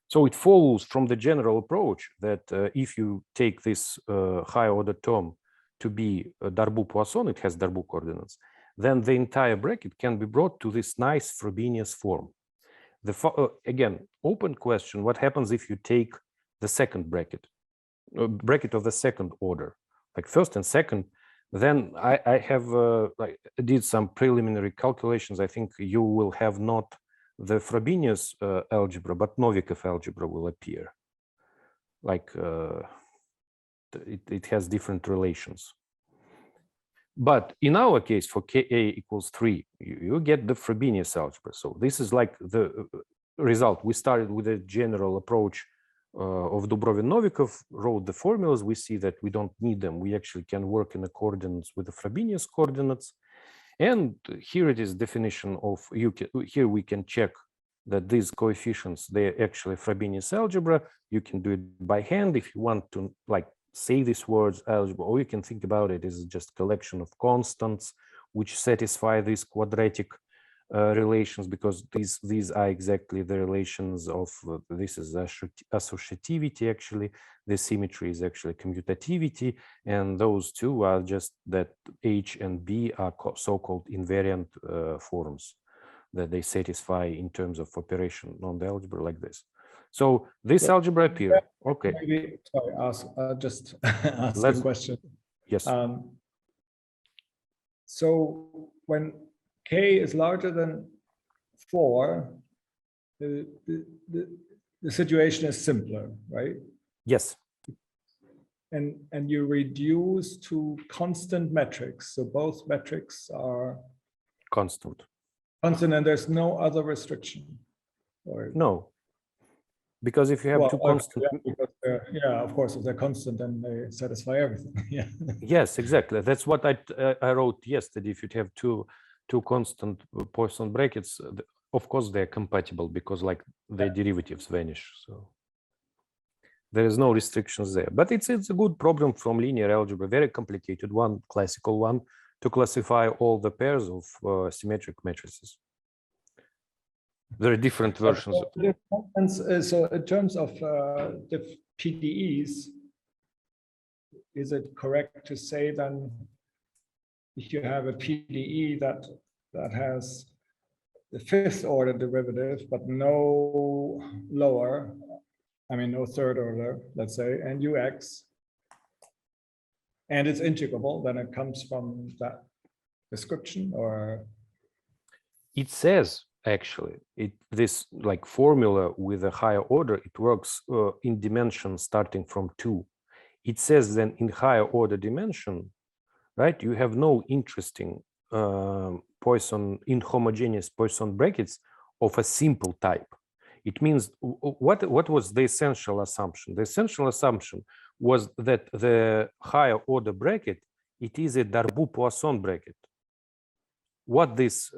So it follows from the general approach that if you take this high order term to be Darboux-Poisson, it has Darboux coordinates, then the entire bracket can be brought to this nice Frobenius form. Again, open question, what happens if you take the second bracket of the second order, like first and second? Then I have did some preliminary calculations. I think you will have not the Frobenius algebra, but Novikov algebra will appear. Like it has different relations. But in our case, for Ka equals 3, you get the Frobenius algebra. So this is like the result. We started with a general approach of Dubrovnik-Novikov, wrote the formulas. We see that we don't need them. We actually can work in accordance with the Frobenius coordinates. And here it is definition of, here we can check that these coefficients, they're actually Frobenius algebra. You can do it by hand if you want to like say these words algebra, or you can think about it as just collection of constants which satisfy these quadratic relations, because these are exactly the relations of this is associativity. Actually, the symmetry is actually commutativity, and those two are just that H and B are so-called invariant forms that they satisfy in terms of operation on the algebra like this. So this algebra appear. Okay. Maybe, sorry, just ask a question. Yes. So when k is larger than 4, the situation is simpler, right? Yes. and you reduce to constant metrics. So both metrics are Constant. constant, and there's no other restriction. Or No. Because if you have two constant, yeah, of course, if they're constant, then they satisfy everything. Yeah. yes, exactly. That's what I wrote yesterday. If you have two constant Poisson brackets, of course they're compatible because like their derivatives vanish. So there is no restrictions there. But it's a good problem from linear algebra, very complicated one, classical one, to classify all the pairs of symmetric matrices. There are different versions. So in terms of the PDEs, is it correct to say then if you have a PDE that has the fifth order derivative, but no lower, I mean, no third order, let's say, and UX, and it's integrable, then it comes from that description, or? It says, actually, this like formula with a higher order, it works in dimension starting from 2. It says then in higher order dimension, right, you have no interesting Poisson, inhomogeneous Poisson brackets of a simple type. It means, what was the essential assumption? The essential assumption was that the higher order bracket, it is a Darboux-Poisson bracket. What this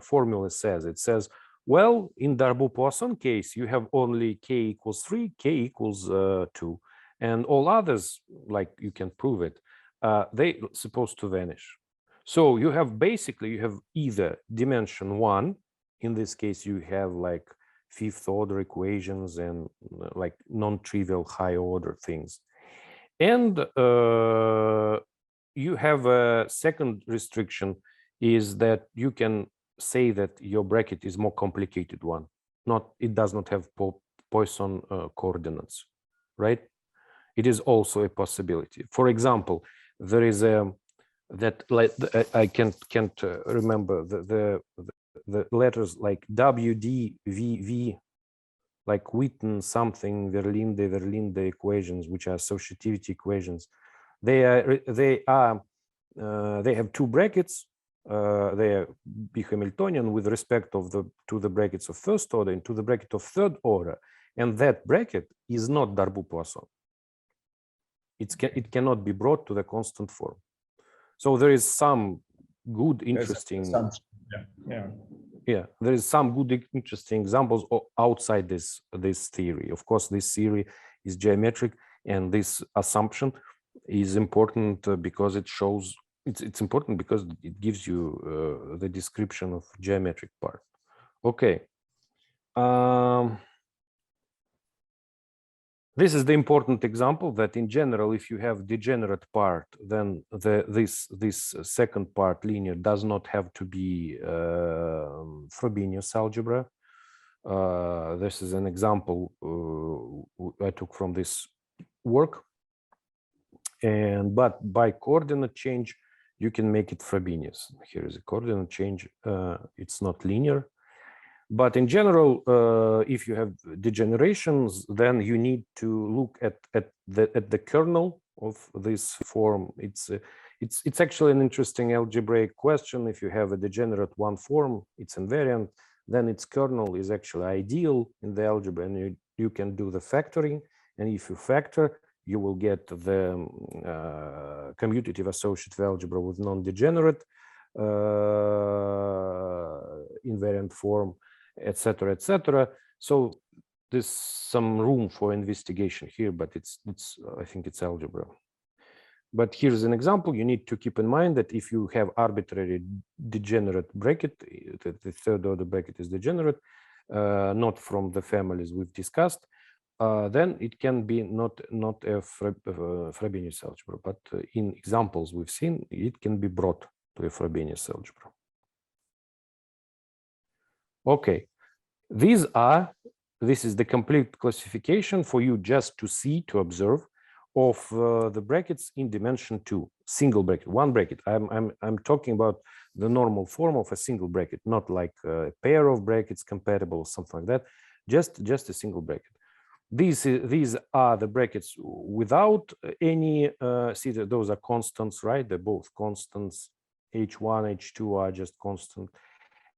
formula says, it says, well, in Darboux-Poisson case, you have only k equals 3, k equals 2, and all others, like you can prove it, they supposed to vanish. So you have basically, you have either dimension 1, in this case, you have like fifth order equations and like non-trivial high order things. And you have a second restriction is that you can say that your bracket is more complicated one. It does not have Poisson coordinates, right? It is also a possibility. For example, there is a that like I can't remember the letters like WDVV, like Witten something Verlinde equations, which are associativity equations. They have two brackets. They are Hamiltonian with respect to the brackets of first order and to the bracket of third order, and that bracket is not Darboux-Poisson. It cannot be brought to the constant form. So there is some good, interesting. Yeah, there is some good, interesting examples outside this theory. Of course, this theory is geometric, and this assumption is important because it shows it's important because it gives you the description of geometric part. Okay. This is the important example that in general, if you have degenerate part, then this second part linear does not have to be Frobenius algebra. This is an example I took from this work. But by coordinate change, you can make it Frobenius. Here is a coordinate change. It's not linear. But in general, if you have degenerations, then you need to look at the kernel of this form. It's actually an interesting algebraic question. If you have a degenerate one form, it's invariant, then its kernel is actually ideal in the algebra, and you can do the factoring. And if you factor, you will get the commutative associative algebra with non-degenerate invariant form, etc., etc. So there's some room for investigation here, but I think it's algebra. But here's an example. You need to keep in mind that if you have arbitrary degenerate bracket, the third order bracket is degenerate, not from the families we've discussed, then it can be not a Frobenius algebra, but in examples we've seen, it can be brought to a Frobenius algebra. Okay, this is the complete classification for you just to see, to observe, of the brackets in dimension 2, single bracket, one bracket. I'm talking about the normal form of a single bracket, not like a pair of brackets compatible or something like that. Just a single bracket. These are the brackets without any, see that those are constants, right? They're both constants. H1, H2 are just constant.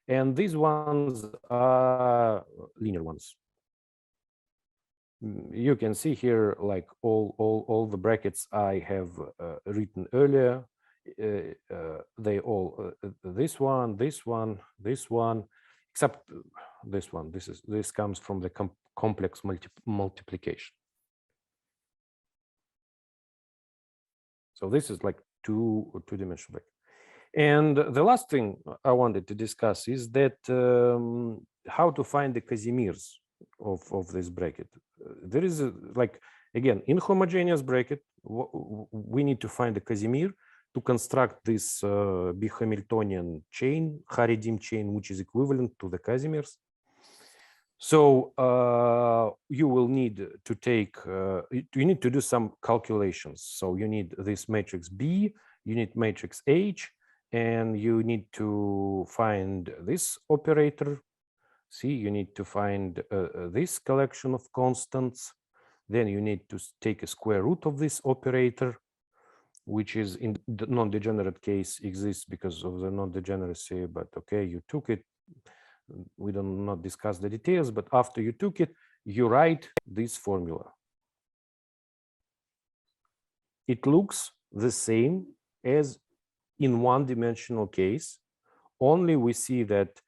And these ones are linear ones. You can see here, like all the brackets I have written earlier. They all this one, except this one. This comes from the complex multiplication. So this is like two-dimensional bracket. And the last thing I wanted to discuss is that how to find the Casimirs of this bracket. There is like, again, in homogeneous bracket, we need to find the Casimir to construct this bi-Hamiltonian chain, Haridim chain, which is equivalent to the Casimirs. So you will need to take, you need to do some calculations. So you need this matrix B, you need matrix H, and you need to find this operator. See, you need to find this collection of constants. Then you need to take a square root of this operator, which is in the non-degenerate case exists because of the non-degeneracy, but okay, you took it. We do not discuss the details, but after you took it, you write this formula. It looks the same as in one-dimensional case, only we see that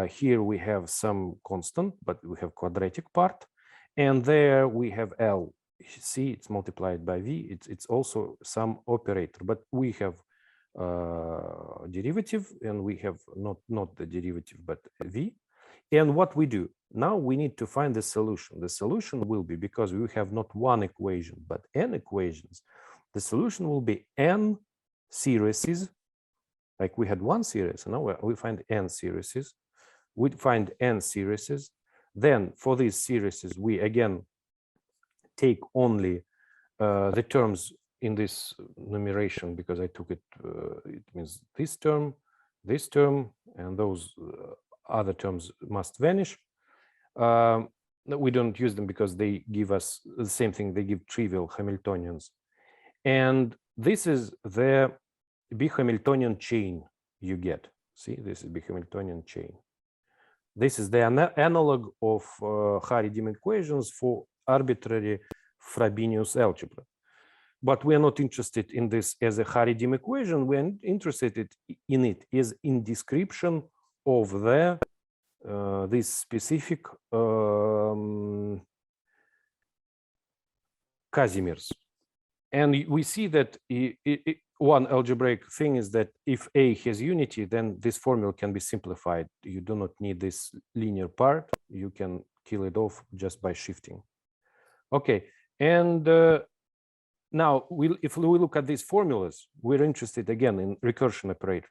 here we have some constant, but we have quadratic part, and there we have L. See, it's multiplied by V. It's also some operator, but we have derivative, and we have not the derivative, but V. And what we do now, we need to find the solution. The solution will be, because we have not one equation, but n equations, the solution will be n series. Like we had one series, and now we find n series. We find n series. Then for these series, we again take only the terms in this numeration, because I took it, it means this term, and those other terms must vanish. We don't use them because they give us the same thing, they give trivial Hamiltonians. And this is the bi-Hamiltonian chain you get. See, this is bi-Hamiltonian chain. This is the analog of Haridim equations for arbitrary Frobenius algebra. But we are not interested in this as a Haridim equation. We are interested in it as in description of the this specific Casimirs. And we see that one algebraic thing is that if A has unity, then this formula can be simplified. You do not need this linear part. You can kill it off just by shifting. Okay, and now if we look at these formulas, we're interested again in recursion operator.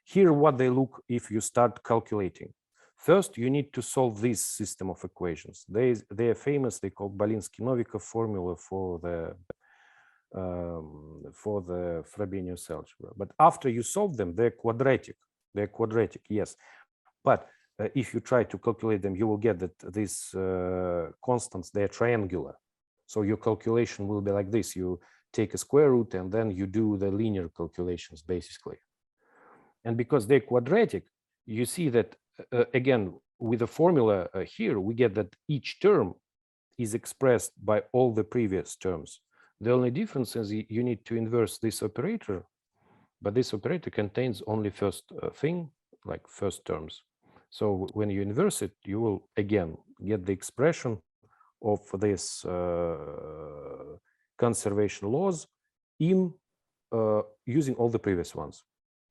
Here, what they look if you start calculating. First, you need to solve this system of equations. They are famously called Balinsky-Novikov formula for the Frobenius algebra. But after you solve them, they're quadratic. They're quadratic, yes. But if you try to calculate them, you will get that these constants, they're triangular. So your calculation will be like this. You take a square root and then you do the linear calculations, basically. And because they're quadratic, you see that, again, with the formula here, we get that each term is expressed by all the previous terms. The only difference is you need to inverse this operator, but this operator contains only first thing, like first terms. So when you inverse it, you will again get the expression of this conservation laws in using all the previous ones.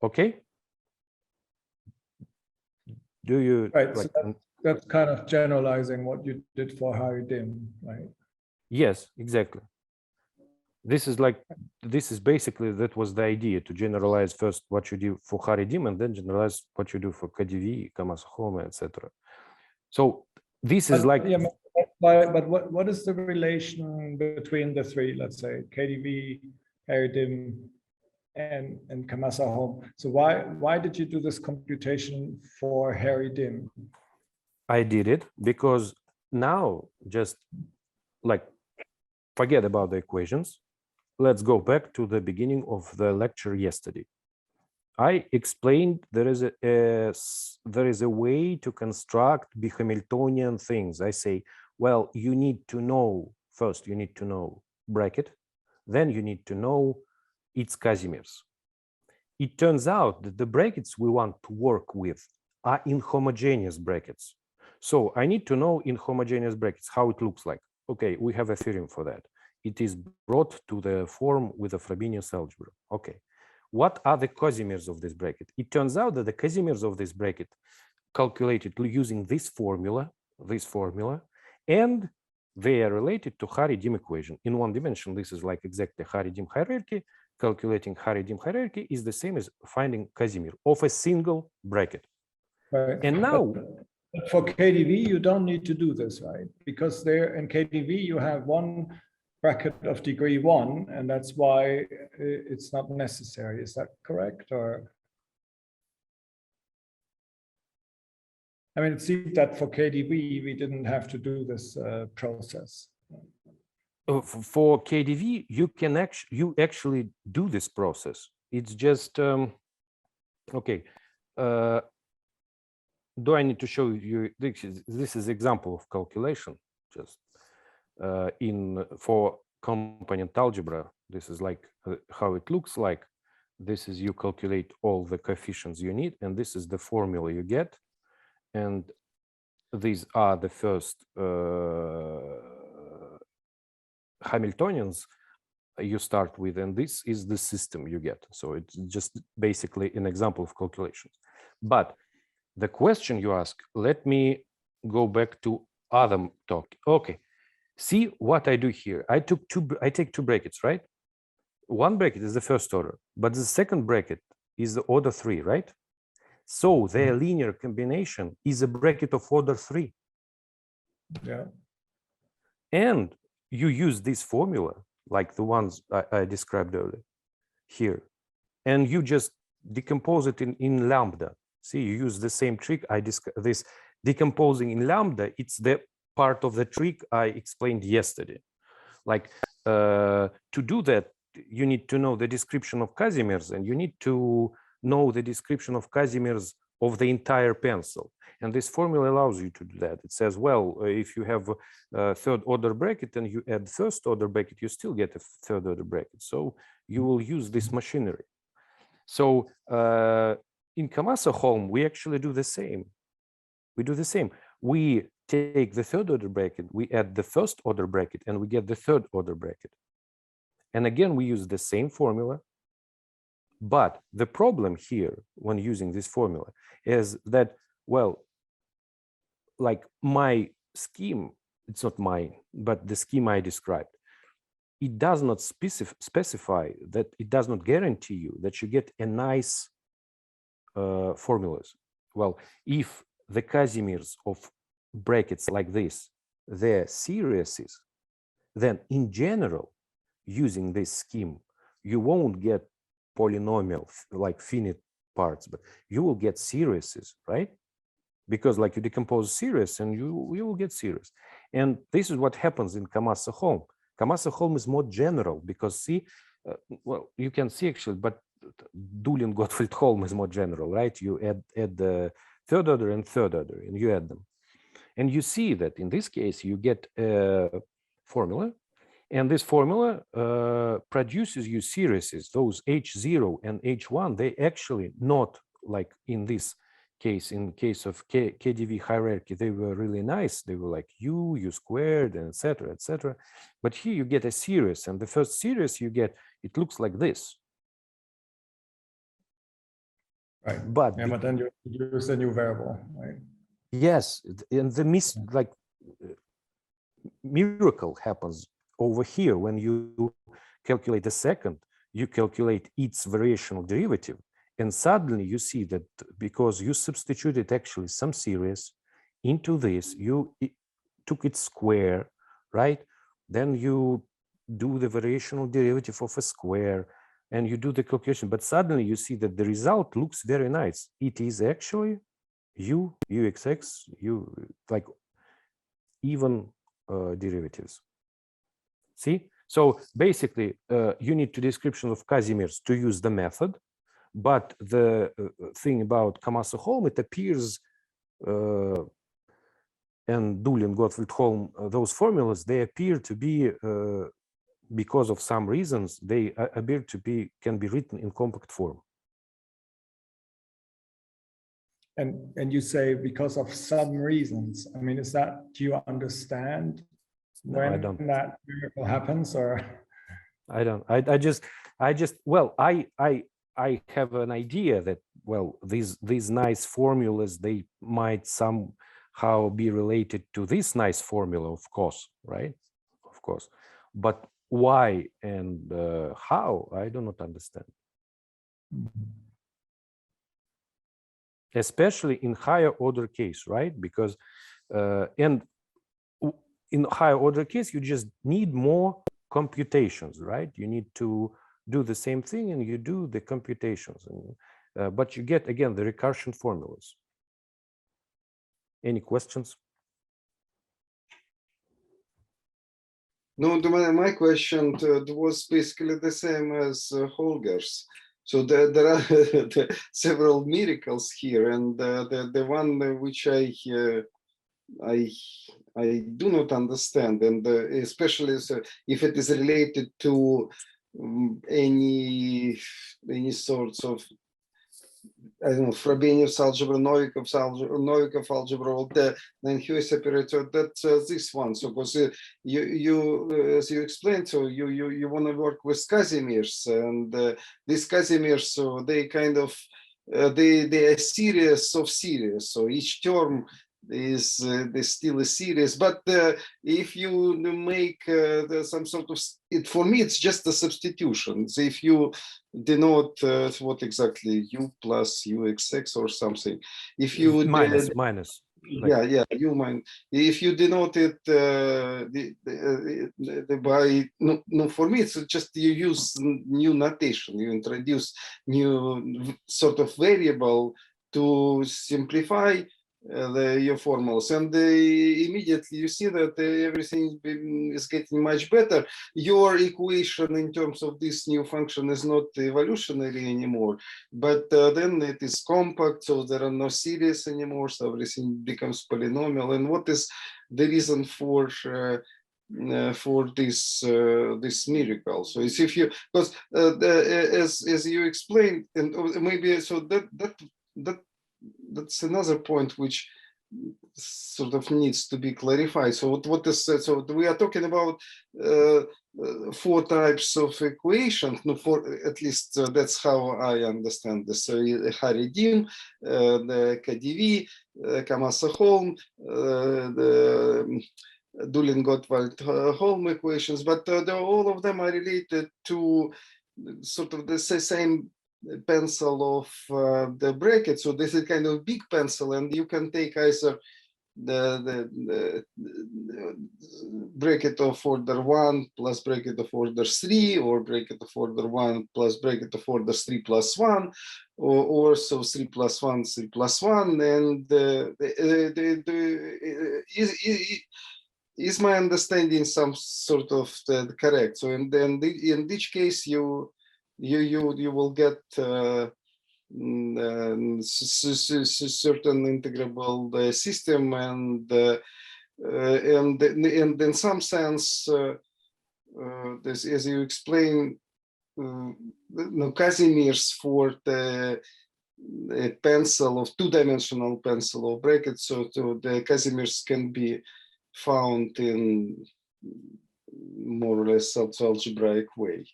Okay? Do you right? like, So that's kind of generalizing what you did for Haridim, right? Yes, exactly. This is like, this is basically, that was the idea, to generalize first what you do for Haridim and then generalize what you do for KDV, Kamas-Homa, etc. So this is like, yeah, but what is the relation between the three, let's say KDV, Haridim, and Kamasa-Homa? So why did you do this computation for Haridim? I did it because now just like forget about the equations. Let's go back to the beginning of the lecture yesterday. I explained there is a way to construct Hamiltonian things. I say, well, you need to know first, you need to know bracket, then you need to know its Casimirs. It turns out that the brackets we want to work with are inhomogeneous brackets. So I need to know inhomogeneous brackets, how it looks like. Okay, we have a theorem for that. It is brought to the form with a Forbinos algebra. Okay. What are the Casimirs of this bracket? It turns out that the Casimirs of this bracket calculated using this formula, and they are related to Hari-Dim equation. In one dimension, this is like exactly Hari-Dim hierarchy. Calculating Hari-Dim hierarchy is the same as finding Casimir of a single bracket. Right. And now, but for KDV, you don't need to do this, right? Because there in KDV, you have one bracket of degree 1, and that's why it's not necessary. Is that correct? Or I mean, it seems that for KDV, we didn't have to do this process. For KDV, you actually do this process. It's just okay. Do I need to show you? This is example of calculation. Just for component algebra, this is like how it looks like. This is you calculate all the coefficients you need, and this is the formula you get. And these are the first Hamiltonians you start with, and this is the system you get. So it's just basically an example of calculations. But the question you ask, let me go back to other talk. Okay, see what I do here. I take two brackets, right? One bracket is the first order, but the second bracket is the order 3, right? So their linear combination is a bracket of order 3. Yeah. And you use this formula, like the ones I described earlier here, and you just decompose it in lambda. See, you use the same trick. This decomposing in lambda, it's the part of the trick I explained yesterday. Like to do that, you need to know the description of Casimirs, and you need to know the description of Casimirs of the entire pencil. And this formula allows you to do that. It says, well, if you have a third order bracket and you add first order bracket, you still get a third order bracket. So you will use this machinery. So in Kamasa-Holm, we actually do the same. We do the same. We take the third order bracket, we add the first order bracket, and we get the third order bracket. And again, we use the same formula. But the problem here when using this formula is that, well, like my scheme, it's not mine, but the scheme I described, it does not specify that, it does not guarantee you that you get a nice formulas. Well, if the Casimirs of brackets like this, they're series, then in general, using this scheme, you won't get polynomial like finite parts, but you will get series, right? Because like you decompose series and you will get series. And this is what happens in Kamasa-Holm. Kamasa-Holm is more general because see, well, you can see actually, but Dulin-Gottfried-Holm is more general, right? You add the third order and third order, and you add them. And you see that in this case, you get a formula, and this formula produces you series. Those H0 and H1, they actually not like in this case, in case of KDV hierarchy, they were really nice. They were like U squared, and etc., etc. But here you get a series, and the first series you get, it looks like this. Right. But yeah, but then you use a new variable, right? Yes, and the miracle happens over here when you calculate the second, you calculate its variational derivative, and suddenly you see that because you substituted actually some series into this, you took its square, right? Then you do the variational derivative of a square, and you do the calculation, but suddenly you see that the result looks very nice. It is actually uxx, like even derivatives. See? So basically, you need to description of Casimirs to use the method, but the thing about Kamasa-Holm, it appears, and Dulin, Gottfried-Holm, those formulas, they appear to be, because of some reasons, they appear to be, can be written in compact form. And you say because of some reasons. I mean, is that, do you understand when I don't. that miracle happens, or? I don't. I just. Well, I have an idea that, well, these nice formulas, they might somehow be related to this nice formula, of course, right? Of course, but why and how, I do not understand. Especially in higher order case, right? Because and in higher order case, you just need more computations, right? You need to do the same thing and you do the computations, and, but you get, again, the recursion formulas. Any questions? No, my question was basically the same as Holger's. So there are several miracles here, and the one which I do not understand, and especially if it is related to any sorts of, I don't know, Frobenius algebra, Novikov algebra, or the Nijenhuis operator. That's this one. So because you as you explained, so you want to work with Casimirs, and these Casimirs, so they kind of they are series of series. So each term is still a series, but if you make some sort of, for me it's just a substitution. So if you denote what exactly u plus uxx or something, if you minus like, yeah you mind, if you denote it by no, for me it's just you use new notation, you introduce new sort of variable to simplify your formulas, and immediately you see that everything is getting much better. Your equation in terms of this new function is not evolutionary anymore, but then it is compact, so there are no series anymore, so everything becomes polynomial. And what is the reason for this this miracle? So it's if you, because as you explained, and maybe so that's another point which sort of needs to be clarified. So what is, so we are talking about 4 types of equations. No, at least that's how I understand this. So Haridim, the KdV, Kamasa-Holm, the Dulin-Gottwald-Holm equations, but all of them are related to sort of the same pencil of the bracket. So this is kind of big pencil, and you can take either the bracket of order 1 plus bracket of order 3, or bracket of order 1 plus bracket of order 3 plus 1, or so 3 plus 1, 3 plus 1, and is my understanding some sort of correct? So and then in each case you will get certain integrable system, and in some sense, this, as you explain, Casimirs for the pencil of 2-dimensional pencil of brackets. So the Casimirs can be found in more or less algebraic way.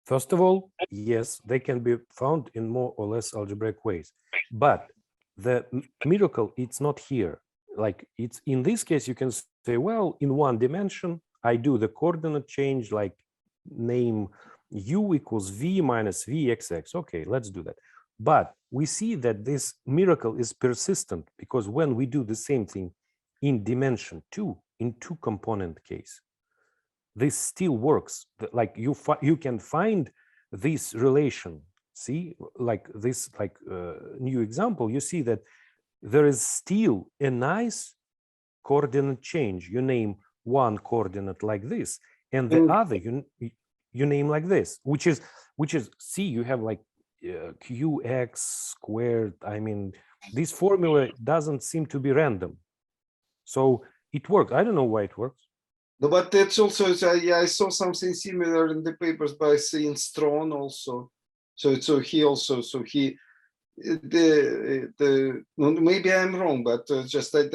First of all, yes, they can be found in more or less algebraic ways, but the miracle, it's not here. Like, it's in this case, you can say, well, in 1 dimension, I do the coordinate change, like name u equals v minus vxx. Okay, let's do that. But we see that this miracle is persistent, because when we do the same thing in dimension 2, in 2-component case, this still works. Like you can find this relation. See, like this, like new example, you see that there is still a nice coordinate change. You name one coordinate like this, and the other you name like this, which is see, you have like qx squared. I mean, this formula doesn't seem to be random, so it works. I don't know why it works. No, but it's also, I saw something similar in the papers by saying Strawn also. So he also, maybe I'm wrong, but just that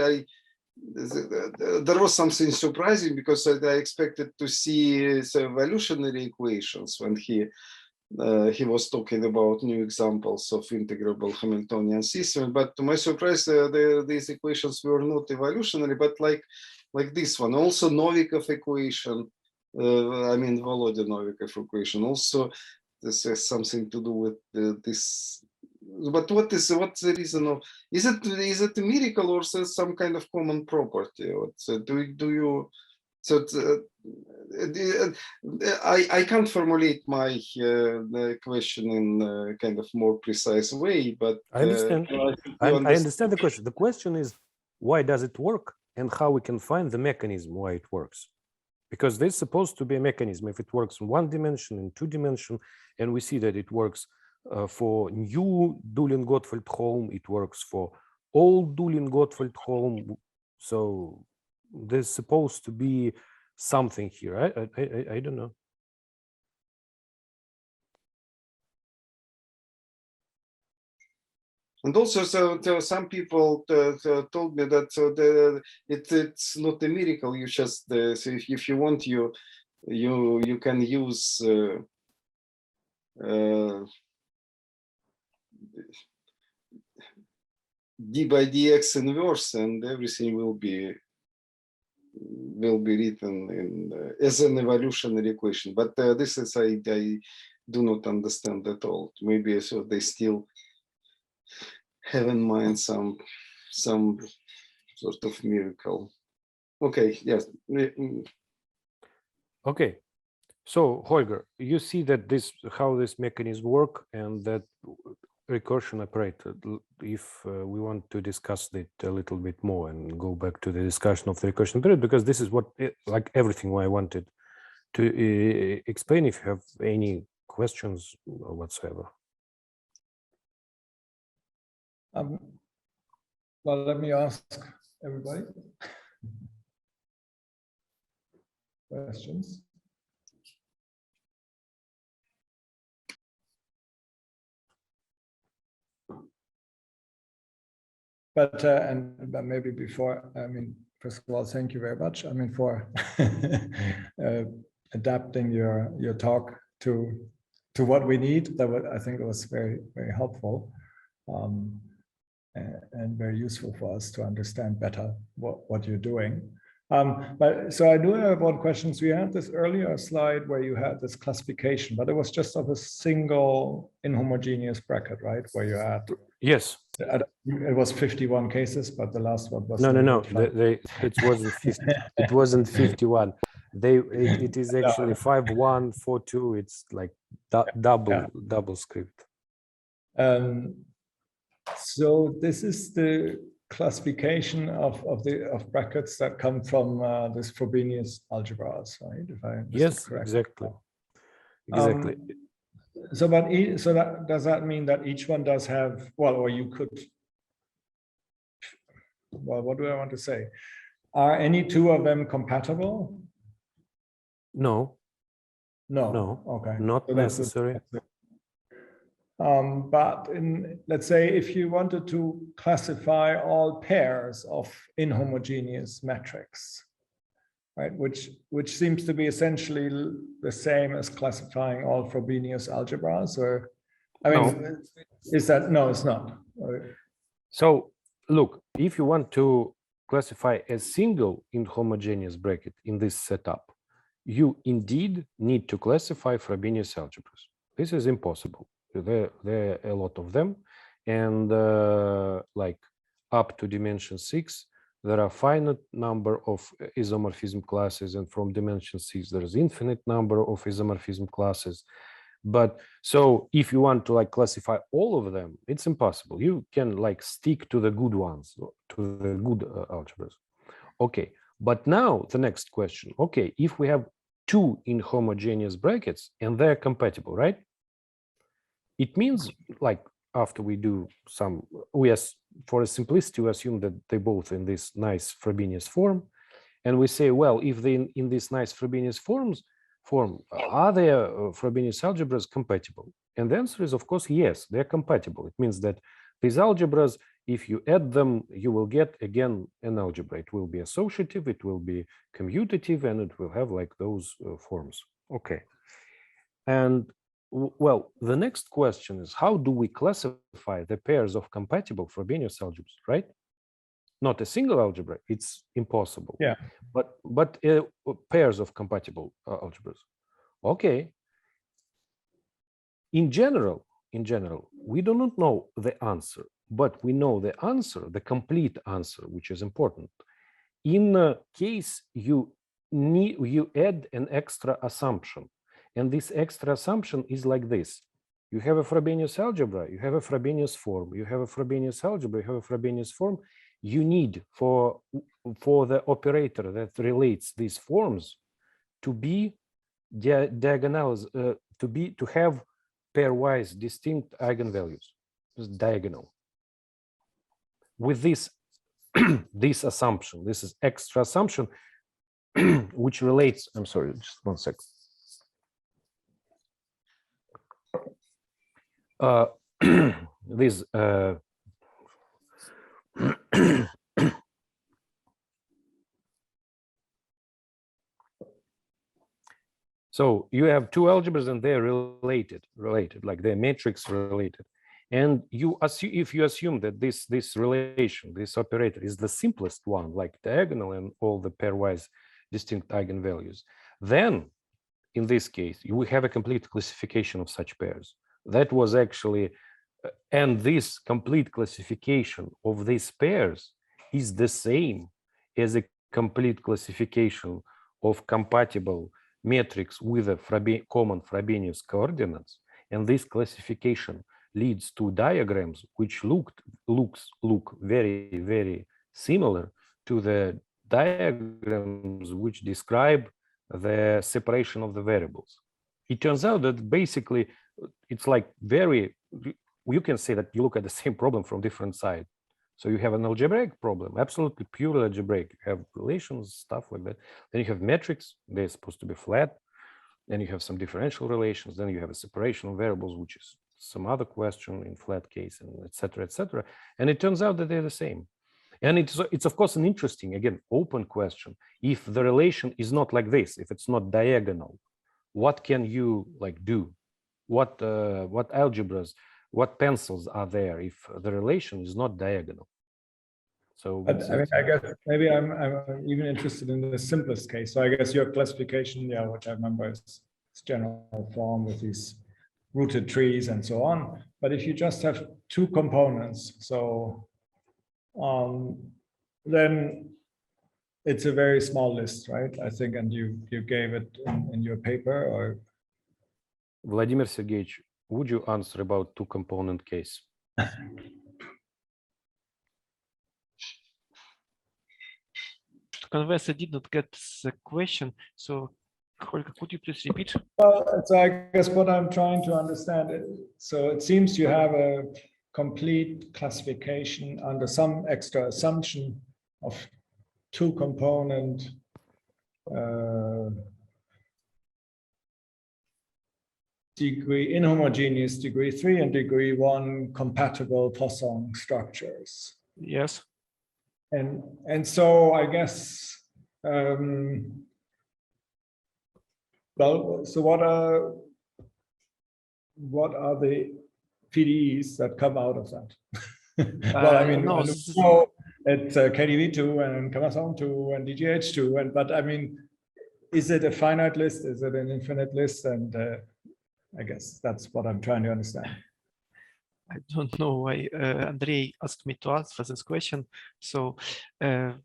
there was something surprising, because I expected to see evolutionary equations when he was talking about new examples of integrable Hamiltonian system. But to my surprise, these equations were not evolutionary, but like this one. Also Novikov equation, I mean Volodya Novikov equation. Also, this has something to do with this. But what's the reason of? Is it a miracle, or some kind of common property? Do you? So I can't formulate my question in a kind of more precise way, but I understand. I understand the question. The question is, why does it work, and how we can find the mechanism why it works? Because there's supposed to be a mechanism if it works in 1 dimension, in 2 dimension, and we see that it works for new Dulin-Gottfeld-Holm, it works for old Dulin-Gottfeld-Holm. So there's supposed to be something here. I don't know. And also, so some people told me that it's not a miracle. You just so if you want, you can use d by dx inverse, and everything will be written in as an evolutionary equation. But this is I do not understand at all. Maybe so they still have in mind some sort of miracle. Okay, yes. Okay, so Holger, you see that how this mechanism work, and that recursion operator. If we want to discuss it a little bit more and go back to the discussion of the recursion period, because this is what, like everything I wanted to explain. If you have any questions or whatsoever. Well, let me ask everybody questions. But maybe before, I mean, first of all, thank you very much. I mean, for adapting your talk to what we need. I think it was very, very helpful. And very useful for us to understand better what you're doing. But so I do have one question. So you had this earlier slide where you had this classification, but it was just of a single inhomogeneous bracket, right? Where you had, yes, it was 51 cases, but the last one was no. It wasn't 50. It wasn't 51. It is actually 5142. It's like double script. So this is the classification of brackets that come from this Forbinos algebras, right? If I yes, correctly. exactly. So that does that mean that each one does have, well, or you could, well, what do I want to say? Are any two of them compatible? No. Okay. Not so necessary. But let's say if you wanted to classify all pairs of inhomogeneous metrics, right, which seems to be essentially the same as classifying all Forbinos algebras, or I mean, is that no? It's not. So look, if you want to classify a single inhomogeneous bracket in this setup, you indeed need to classify Frobenius algebras. This is impossible. There are a lot of them, and like up to dimension 6, there are finite number of isomorphism classes, and from dimension 6 there's infinite number of isomorphism classes. But so if you want to like classify all of them, it's impossible. You can like stick to the good ones, to the good algebras. Okay, but now the next question. Okay, if we have two inhomogeneous brackets and they're compatible, right? It means, like, after we do some, for a simplicity, we assume that they both in this nice Frobenius form, and we say, well, if they in this nice Frobenius form, are their Frobenius algebras compatible? And the answer is, of course, yes, they're compatible. It means that these algebras, if you add them, you will get again an algebra. It will be associative, it will be commutative, and it will have like those forms. Okay. And well, the next question is, how do we classify the pairs of compatible Frobenius algebras, right? Not a single algebra, it's impossible. Yeah. But pairs of compatible algebras. Okay. In general, we do not know the answer, but we know the answer, the complete answer, which is important. In case you add an extra assumption. And this extra assumption is like this. You have a Frobenius algebra, you have a Frobenius form, you have a Frobenius algebra, you have a Frobenius form. You need for the operator that relates these forms to be diagonals, to have pairwise distinct eigenvalues, diagonal. With this, this assumption, this is extra assumption, which relates, I'm sorry, just one second. This so you have two algebras and they're related, like they're matrix related. And you assume, if you assume that this relation, this operator is the simplest one, like diagonal and all the pairwise distinct eigenvalues, then in this case, you will have a complete classification of such pairs. That was actually, and this complete classification of these pairs is the same as a complete classification of compatible matrix with a common Frobenius coordinates. And this classification leads to diagrams which look very, very similar to the diagrams which describe the separation of the variables. It turns out that basically it's like you can say that you look at the same problem from different sides. So you have an algebraic problem, absolutely pure algebraic. You have relations, stuff like that. Then you have metrics, they're supposed to be flat. Then you have some differential relations. Then you have a separation of variables, which is some other question in flat case, and et cetera, et cetera. And it turns out that they're the same. And it's of course an interesting, again, open question. If the relation is not like this, if it's not diagonal, what can you like do? What algebras, what pencils are there if the relation is not diagonal? So I mean, I guess maybe I'm even interested in the simplest case. So I guess your classification, yeah, which I remember is general form with these rooted trees and so on. But if you just have two components, so then it's a very small list, right? I think, and you gave it in your paper, or Vladimir Sergeyevich, would you answer about two-component case? Converse, I did not get the question. So, Holger, could you please repeat? well, so I guess what I'm trying to understand is, so it seems you have a complete classification under some extra assumption of two-component inhomogeneous degree 3 and degree 1 compatible Poisson structures. Yes. And so I guess well, so what are the PDEs that come out of that? Well, I mean, no, it's KDV2 and Kamasong2 and DGH2, but I mean, is it a finite list? Is it an infinite list? And I guess that's what I'm trying to understand. I don't know why Andrey asked me to answer this question. So I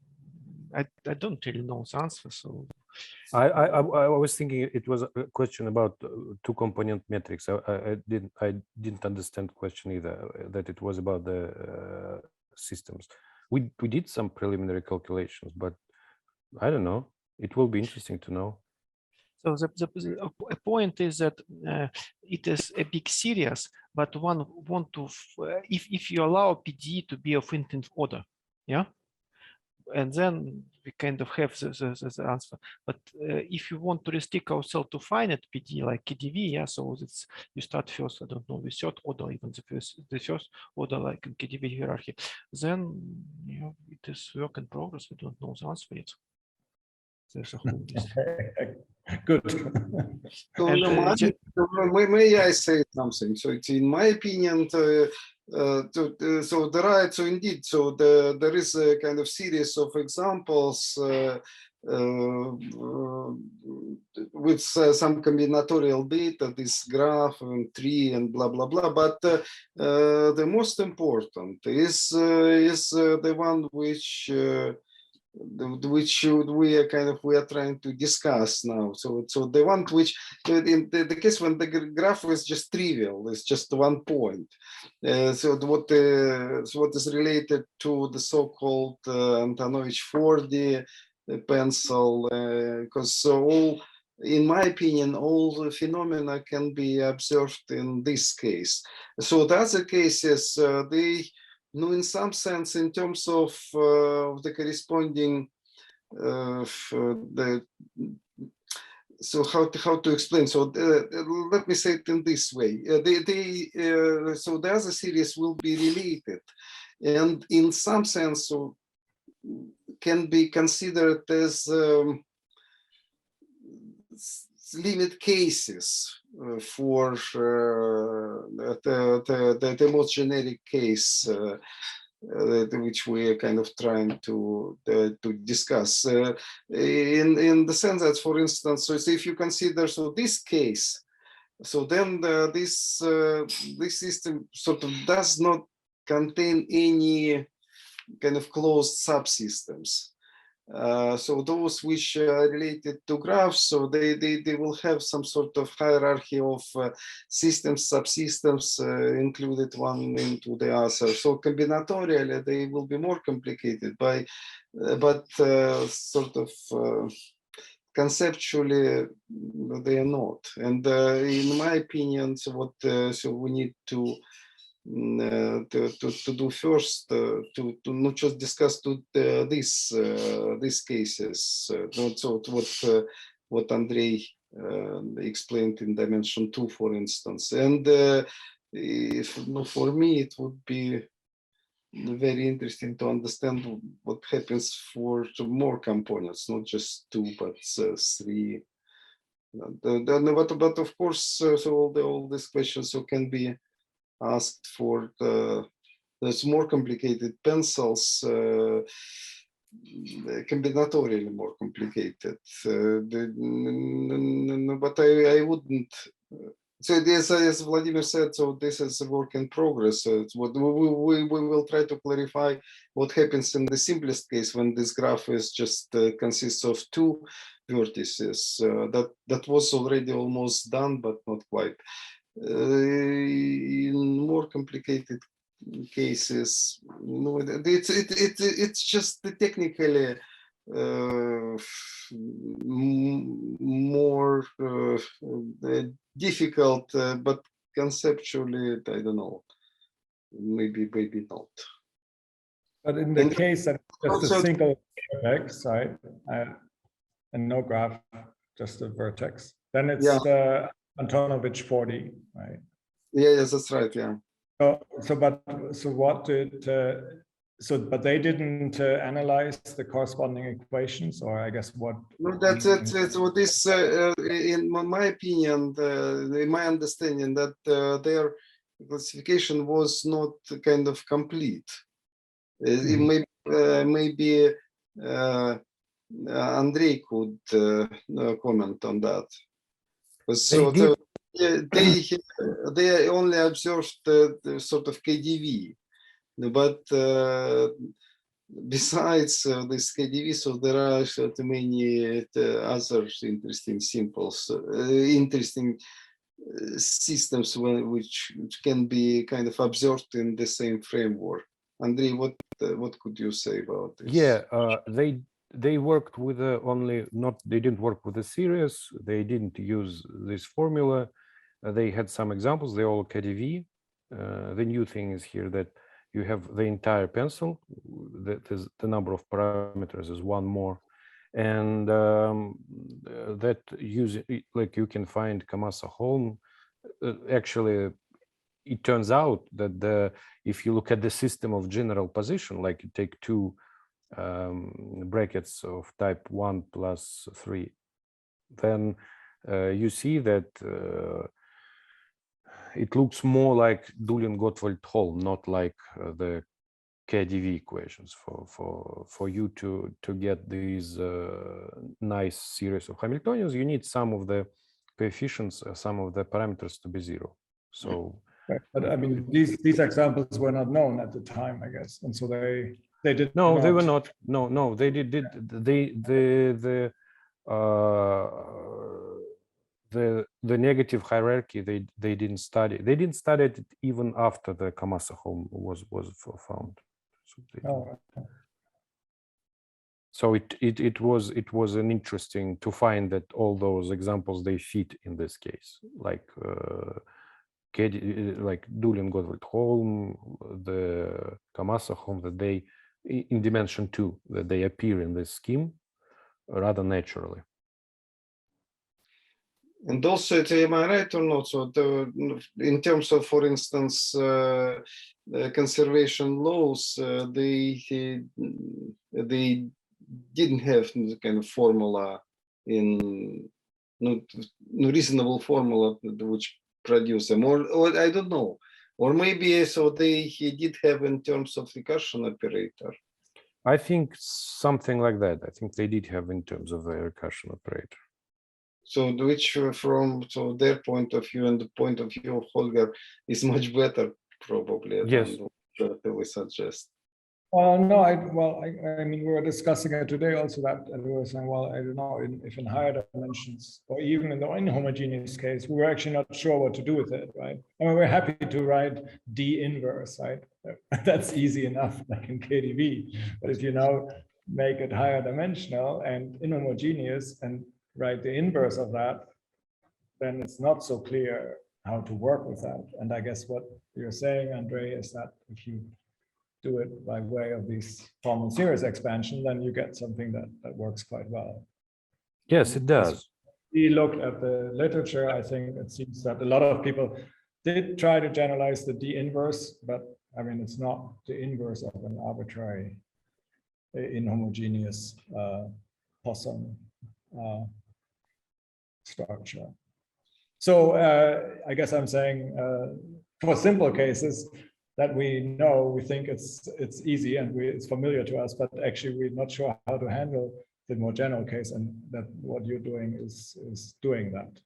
don't really know the answer. So I was thinking it was a question about two-component matrix. I didn't understand the question either, that it was about the systems. We did some preliminary calculations, but I don't know. It will be interesting to know. So a point is that it is a big series, but one want to, if you allow PDE to be of infinite order, yeah, and then we kind of have the answer. But if you want to restrict ourselves to finite PDE like KDV, yeah, so it's you start first, I don't know, the third order, even the first order like in KDV hierarchy, then you know, it is work in progress. We don't know the answer yet. There's a whole list. Good. So, And, may I say something? So, it's in my opinion, so there are, so indeed, so there is a kind of series of examples with some combinatorial data, this graph and tree and blah blah blah. But the most important is the one which we are trying to discuss now. So the one which in the case when the graph is just trivial, it's just one point. So what is related to the so-called Antonovich 4D pencil, because all, in my opinion, all the phenomena can be observed in this case. So the other cases, they, no, in some sense, in terms of the corresponding, so how to explain? So let me say it in this way: so the other series will be related, and in some sense, so can be considered as limit cases for the most generic case which we are kind of trying to discuss in the sense that, for instance, so if you consider this case, so then this system sort of does not contain any kind of closed subsystems. So those which are related to graphs, so they will have some sort of hierarchy of systems, subsystems included one into the other. So combinatorially, they will be more complicated but sort of conceptually they are not. And in my opinion, so we need to do first, to not just discuss these cases. So what Andrey explained in dimension 2, for instance. And for me, it would be very interesting to understand what happens for more components, not just 2, but 3. But of course, so all these questions so can be asked for those more complicated pencils, combinatorially more complicated. But I wouldn't. So as Vladimir said, so this is a work in progress. It's what we will try to clarify what happens in the simplest case when this graph is just consists of 2 vertices. That was already almost done, but not quite. In more complicated cases, no, it's just technically more difficult, but conceptually, I don't know, maybe not. But in the case that just a single vertex, right, and no graph, just a vertex, then it's the Antonovich 4D, right? Yeah, yes, that's right. Yeah. But they didn't analyze the corresponding equations, or I guess what? No, that's it. So this, in my opinion, in my understanding, that their classification was not kind of complete. Maybe Andrey could comment on that. So they only observed the sort of KDV, but besides this KDV, so there are many other interesting interesting systems which can be kind of observed in the same framework. Andrey, what could you say about this? Yeah, they they worked with only not. They didn't work with a series. They didn't use this formula. They had some examples. They all KDV. The new thing is here that you have the entire pencil. The number of parameters is one more, and that like you can find Kamasa-Holm. Actually, it turns out that if you look at the system of general position, like you take two brackets of type 1 plus 3, then you see that it looks more like Dulin-Gottwald-Holm, not like the KdV equations. For you to get these nice series of Hamiltonians, you need some of the coefficients, some of the parameters to be 0. So, right. But I mean, these examples were not known at the time, I guess, and so they did. No, they were not. No, they did. The negative hierarchy they didn't study. They didn't study it even after the Kamasa-Holm was found. So it was an interesting to find that all those examples they fit in this case, like Dulin-Gottwald-Holm, the Kamasa-Holm, that they in dimension 2 that they appear in this scheme rather naturally. And also, am I right or not? So, in terms of, for instance, conservation laws, they didn't have the kind of formula in no reasonable formula which produce them, or I don't know, or maybe so he did have in terms of recursion operator. I think something like that. I think they did have in terms of the recursion operator. So which from their point of view and the point of view of Holger is much better probably yes. than what we suggest. No, I mean, we were discussing it today also that we were saying, well, I don't know if in higher dimensions or even in the inhomogeneous case, we were actually not sure what to do with it, right? I mean, we're happy to write D inverse, right? That's easy enough, like in KdV. But if you now make it higher dimensional and inhomogeneous and write the inverse of that, then it's not so clear how to work with that. And I guess what you're saying, Andrey, is that if you do it by way of these formal series expansion, then you get something that works quite well. Yes, it does. We looked at the literature. I think it seems that a lot of people did try to generalize the D inverse, but I mean, it's not the inverse of an arbitrary inhomogeneous Poisson structure. So I guess I'm saying for simple cases that we know, we think it's easy and it's familiar to us, but actually we're not sure how to handle the more general case, and that what you're doing is doing that.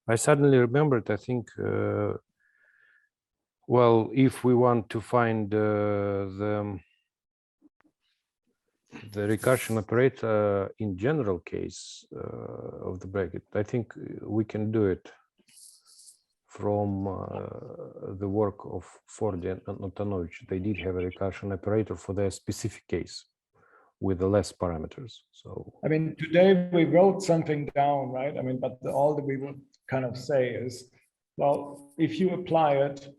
I suddenly remembered, I think, well, if we want to find the recursion operator in general case of the bracket, I think we can do it from the work of Fordy and Antonovich. They did have a recursion operator for their specific case with the less parameters. So I mean, today we wrote something down, right? I mean, but all that we would kind of say is, well, if you apply it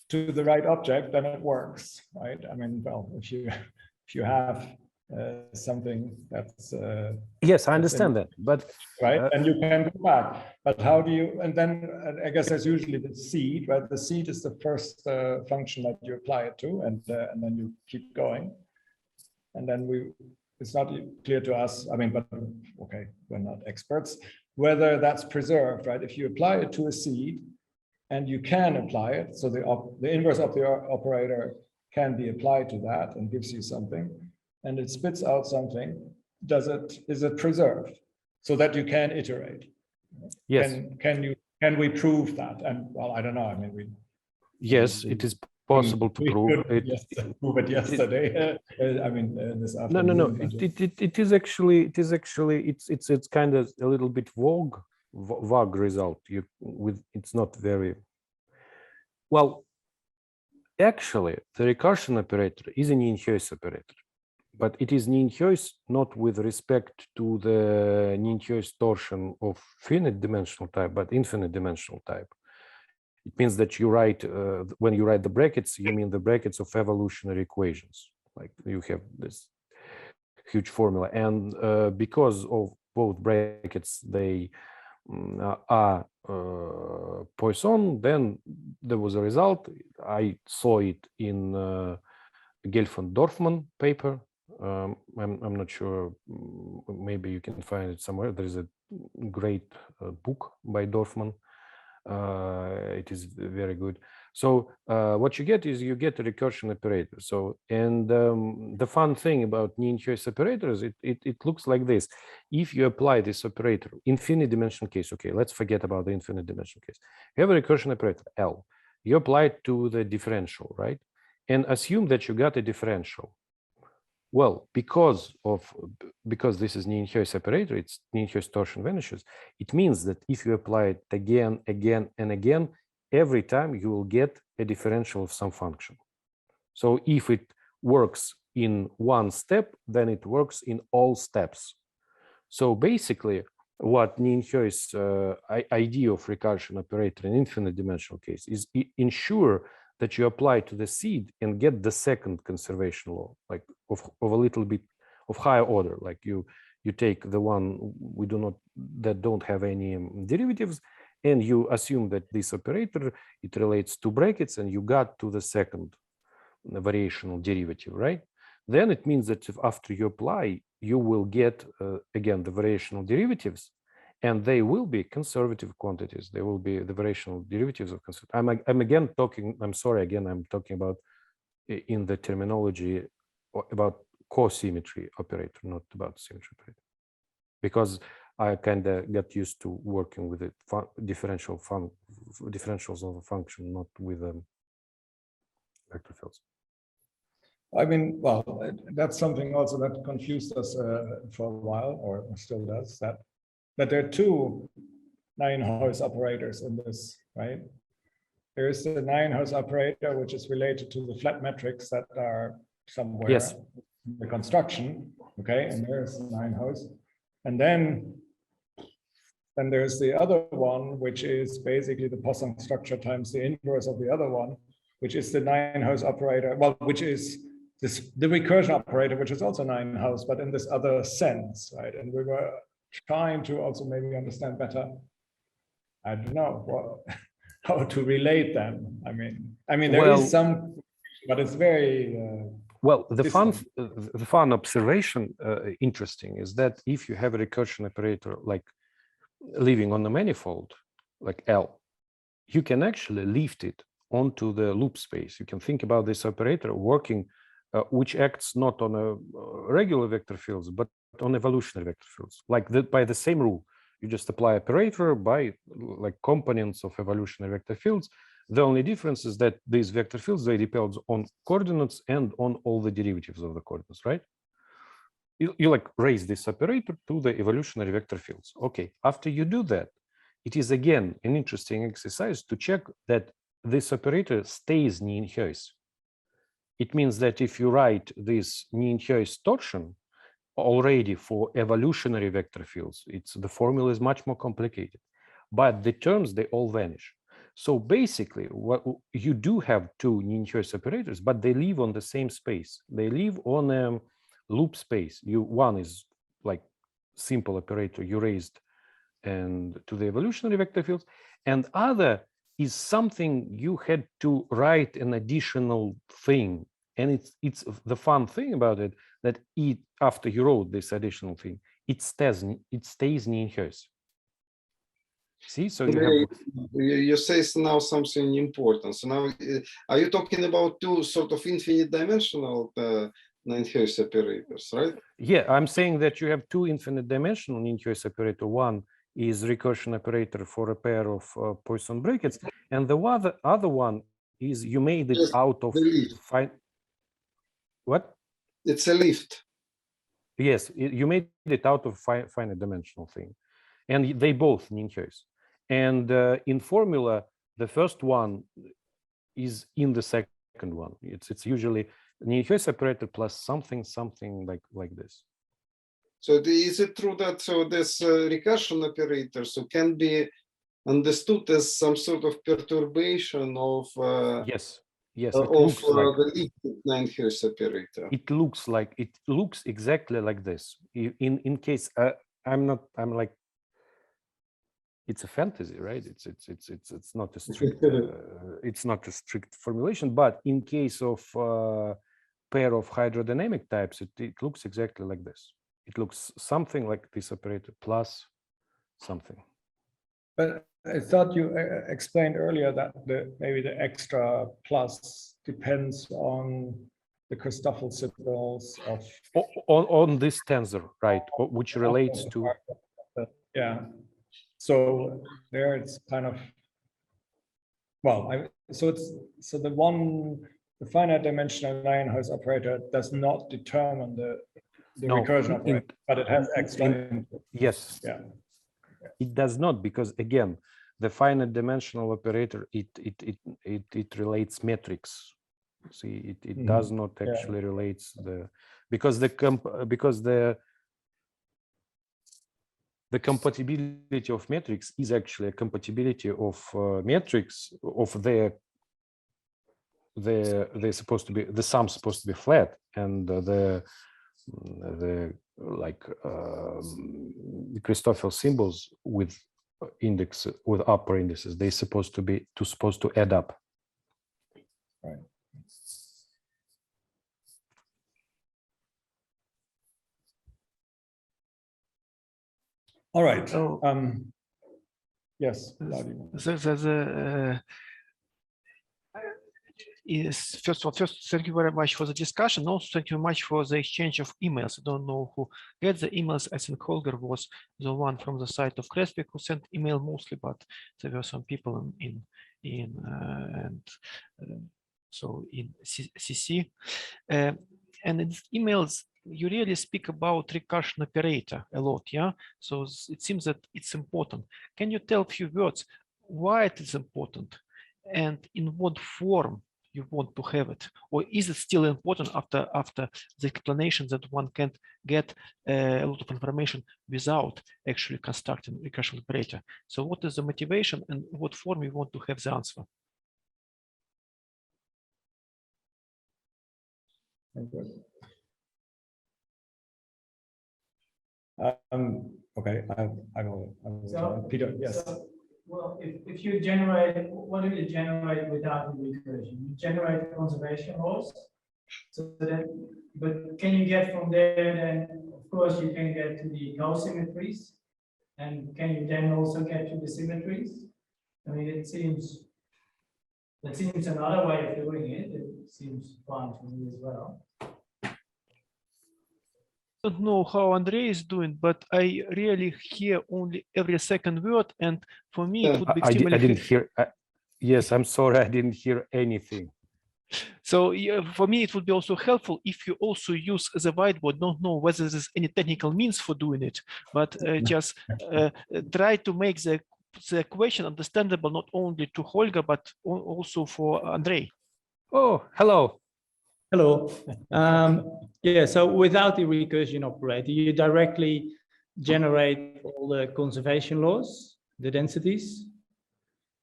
to the right object, then it works, right? I mean, well, if you have something that's yes, I understand that, but right, and you can go back. But how do you? And then I guess that's usually the seed, right? The seed is the first function that you apply it to, and then you keep going. And then it's not clear to us. I mean, but okay, we're not experts whether that's preserved, right? If you apply it to a seed, and you can apply it, so the inverse of the operator can be applied to that and gives you something, and it spits out something. Is it preserved so that you can iterate? Yes. Can we prove that? And well, I don't know. I mean, yes, it is possible to prove it. Prove it yesterday. I mean, this afternoon. No. It is actually it's kind of a little bit vague result. It's not very well. actually, the recursion operator is a Nijenhuis operator, but it is Nijenhuis not with respect to the Nijenhuis torsion of finite dimensional type, but infinite dimensional type. It means that you write, when you write the brackets, you mean the brackets of evolutionary equations. Like you have this huge formula. And because of both brackets, they are Poisson, then there was a result. I saw it in Gelfand-Dorfman paper. I'm not sure, maybe you can find it somewhere. There is a great book by Dorfman. It is very good. So what you get is you get a recursion operator. So, and the fun thing about Nijenhuis operators, it looks like this. If you apply this operator, infinite dimensional case, okay, let's forget about the infinite dimensional case. You have a recursion operator, L. You apply it to the differential, right? And assume that you got a differential. Well, because this is Nijenhuis operator, it's Nijenhuis torsion vanishes. It means that if you apply it again, and again, every time you will get a differential of some function. So if it works in one step, then it works in all steps. So basically, what Nijenhuis idea of recursion operator in infinite dimensional case is ensure that you apply to the seed and get the second conservation law, like of a little bit of higher order. Like you take the one that don't have any derivatives, and you assume that this operator, it relates to brackets, and you got to the second variational derivative, right? Then it means that if after you apply, you will get again the variational derivatives, and they will be conservative quantities. They will be the variational derivatives of conservative. I'm again talking, I'm sorry, again, I'm talking about in the terminology about co-symmetry operator, not about symmetry operator. Because I kind of got used to working with the differentials of a function, not with vector fields. I mean, well, that's something also that confused us for a while, or still does, that there are two Nijenhuis operators in this, right? There is the Nijenhuis operator, which is related to the flat metrics that are somewhere in the construction, okay? And there's Nijenhuis. And then there's the other one, which is basically the Poisson structure times the inverse of the other one, which is the Nijenhuis operator, well, which is the recursion operator, which is also Nijenhuis, but in this other sense, right? And we were trying to also maybe understand better, I don't know, how to relate them. I mean, there is some, but it's very well. The fun observation, interesting, is that if you have a recursion operator like living on a manifold, like L, you can actually lift it onto the loop space. You can think about this operator working, which acts not on a regular vector fields, but on evolutionary vector fields, like by the same rule. You just apply operator by like components of evolutionary vector fields. The only difference is that these vector fields, they depend on coordinates and on all the derivatives of the coordinates, right? You like raise this operator to the evolutionary vector fields. Okay, after you do that, it is again an interesting exercise to check that this operator stays Nijenhuis. It means that if you write this Nijenhuis torsion already for evolutionary vector fields, the formula is much more complicated, but the terms, they all vanish. So basically, what you do have two Nijenhuis operators, but they live on the same space. They live on a loop space. One is like simple operator you raised and to the evolutionary vector fields, and other is something you had to write an additional thing. And it's the fun thing about it that after you wrote this additional thing, it stays Nijenhuis. See, so you say now something important. So now, are you talking about two sort of infinite dimensional Nijenhuis operators, right? Yeah, I'm saying that you have two infinite dimensional Nijenhuis operator. One is recursion operator for a pair of Poisson brackets, and the other one is you made it out of what? It's a lift. Yes, you made it out of finite dimensional thing, and they both Nijenhuis. And in formula, the first one is in the second one. It's usually Nijenhuis operator plus something like this. So is it true that this recursion operator can be understood as some sort of perturbation of Yes, it of looks like the liquid Nijenhuis operator? it looks exactly like this. In case I'm like, it's a fantasy, right? It's not a strict it's not a strict formulation, but in case of pair of hydrodynamic types, it looks exactly like this. It looks something like this operator plus something. But I thought you explained earlier that maybe the extra plus depends on the Christoffel symbols of on this tensor, right? Which relates to So there it's kind of, well, so the finite dimensional Nijenhuis operator does not determine the recursion operator, but it has extra input. Yes. Yeah. It does not, because again, the finite dimensional operator it relates metrics. See, it does not actually relates because the compatibility of metrics is actually a compatibility of metrics of they're supposed to be, the sum supposed to be flat, and the like Christoffel symbols with upper indices, they're supposed to add up. Right. All right. So, yes. First of all, thank you very much for the discussion. Also, thank you very much for the exchange of emails. I don't know who gets the emails. I think Holger was the one from the site of Creswick who sent email mostly, but there were some people in CC. And in these emails, you really speak about recursion operator a lot, yeah? So it seems that it's important. Can you tell a few words why it is important and in what form you want to have it? Or is it still important after the explanation that one can't get a lot of information without actually constructing recursion operator? So what is the motivation and what form you want to have the answer? Okay, I will so, Peter, yes. So, well, if you generate, what do you generate without the recursion? You generate conservation laws. So that, but can you get from there? Then, of course, you can get to the co-symmetries, and can you then also get to the symmetries? I mean, that seems another way of doing it. It seems fun to me as well. I don't know how Andrey is doing, but I really hear only every second word, and for me it would be extremely. I didn't hear. Yes, I'm sorry, I didn't hear anything. So yeah, for me it would be also helpful if you also use the whiteboard. Don't know whether there's any technical means for doing it, but just try to make the question understandable not only to Holger but also for Andrey. Oh, hello. Hello. Yeah, so without the recursion operator, you directly generate all the conservation laws, the densities.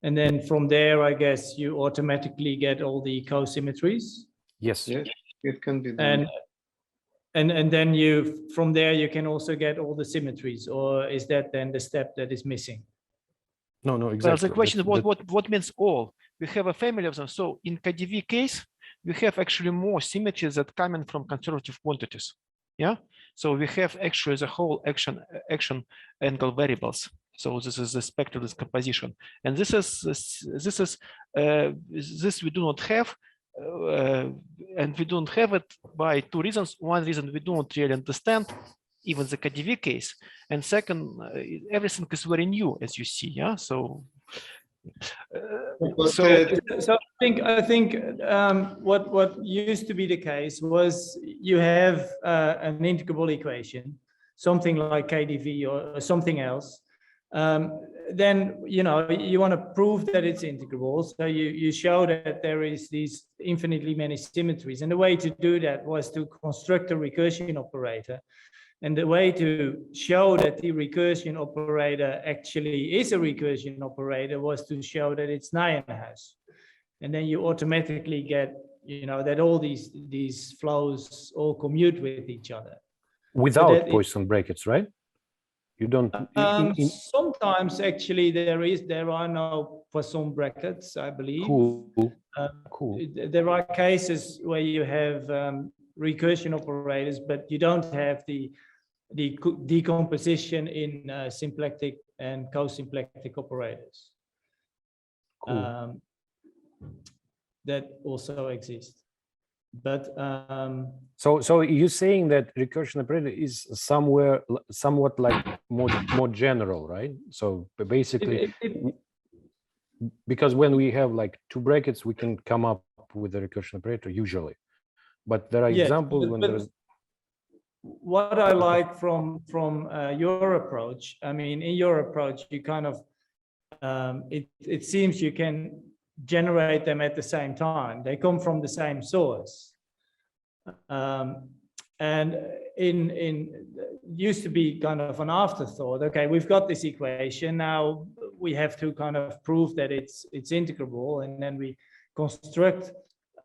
And then from there, I guess you automatically get all the co-symmetries. Yes. Yes, it can be done. And then from there, you can also get all the symmetries, or is that then the step that is missing? No, exactly. Well, the question is what means all? We have a family of them. So in KdV case, we have actually more symmetries that coming from conservative quantities. Yeah. So we have actually the whole action angle variables. So this is the spectral decomposition, and this we do not have, and we don't have it by two reasons. One reason, we don't really understand even the KdV case, and second, everything is very new, as you see. Yeah. So. So I think what used to be the case was you have an integrable equation, something like KdV or something else, then you want to prove that it's integrable. So you show that there is these infinitely many symmetries, and the way to do that was to construct a recursion operator. And the way to show that the recursion operator actually is a recursion operator was to show that it's Nijenhuis. And then you automatically get, that all these flows all commute with each other. Without Poisson brackets, right? You don't. Sometimes actually there are no Poisson brackets, I believe. Cool. Cool. There are cases where you have recursion operators, but you don't have the decomposition in symplectic and co-symplectic operators. Cool. That also exist. But so you're saying that recursion operator is somewhat like more general, right? So basically, because when we have like two brackets, we can come up with a recursion operator usually, but there are examples when there's. What I like from your approach, I mean, in your approach, you kind of it seems you can generate them at the same time. They come from the same source. And in used to be kind of an afterthought. Okay, we've got this equation. Now we have to kind of prove that it's integrable, and then we construct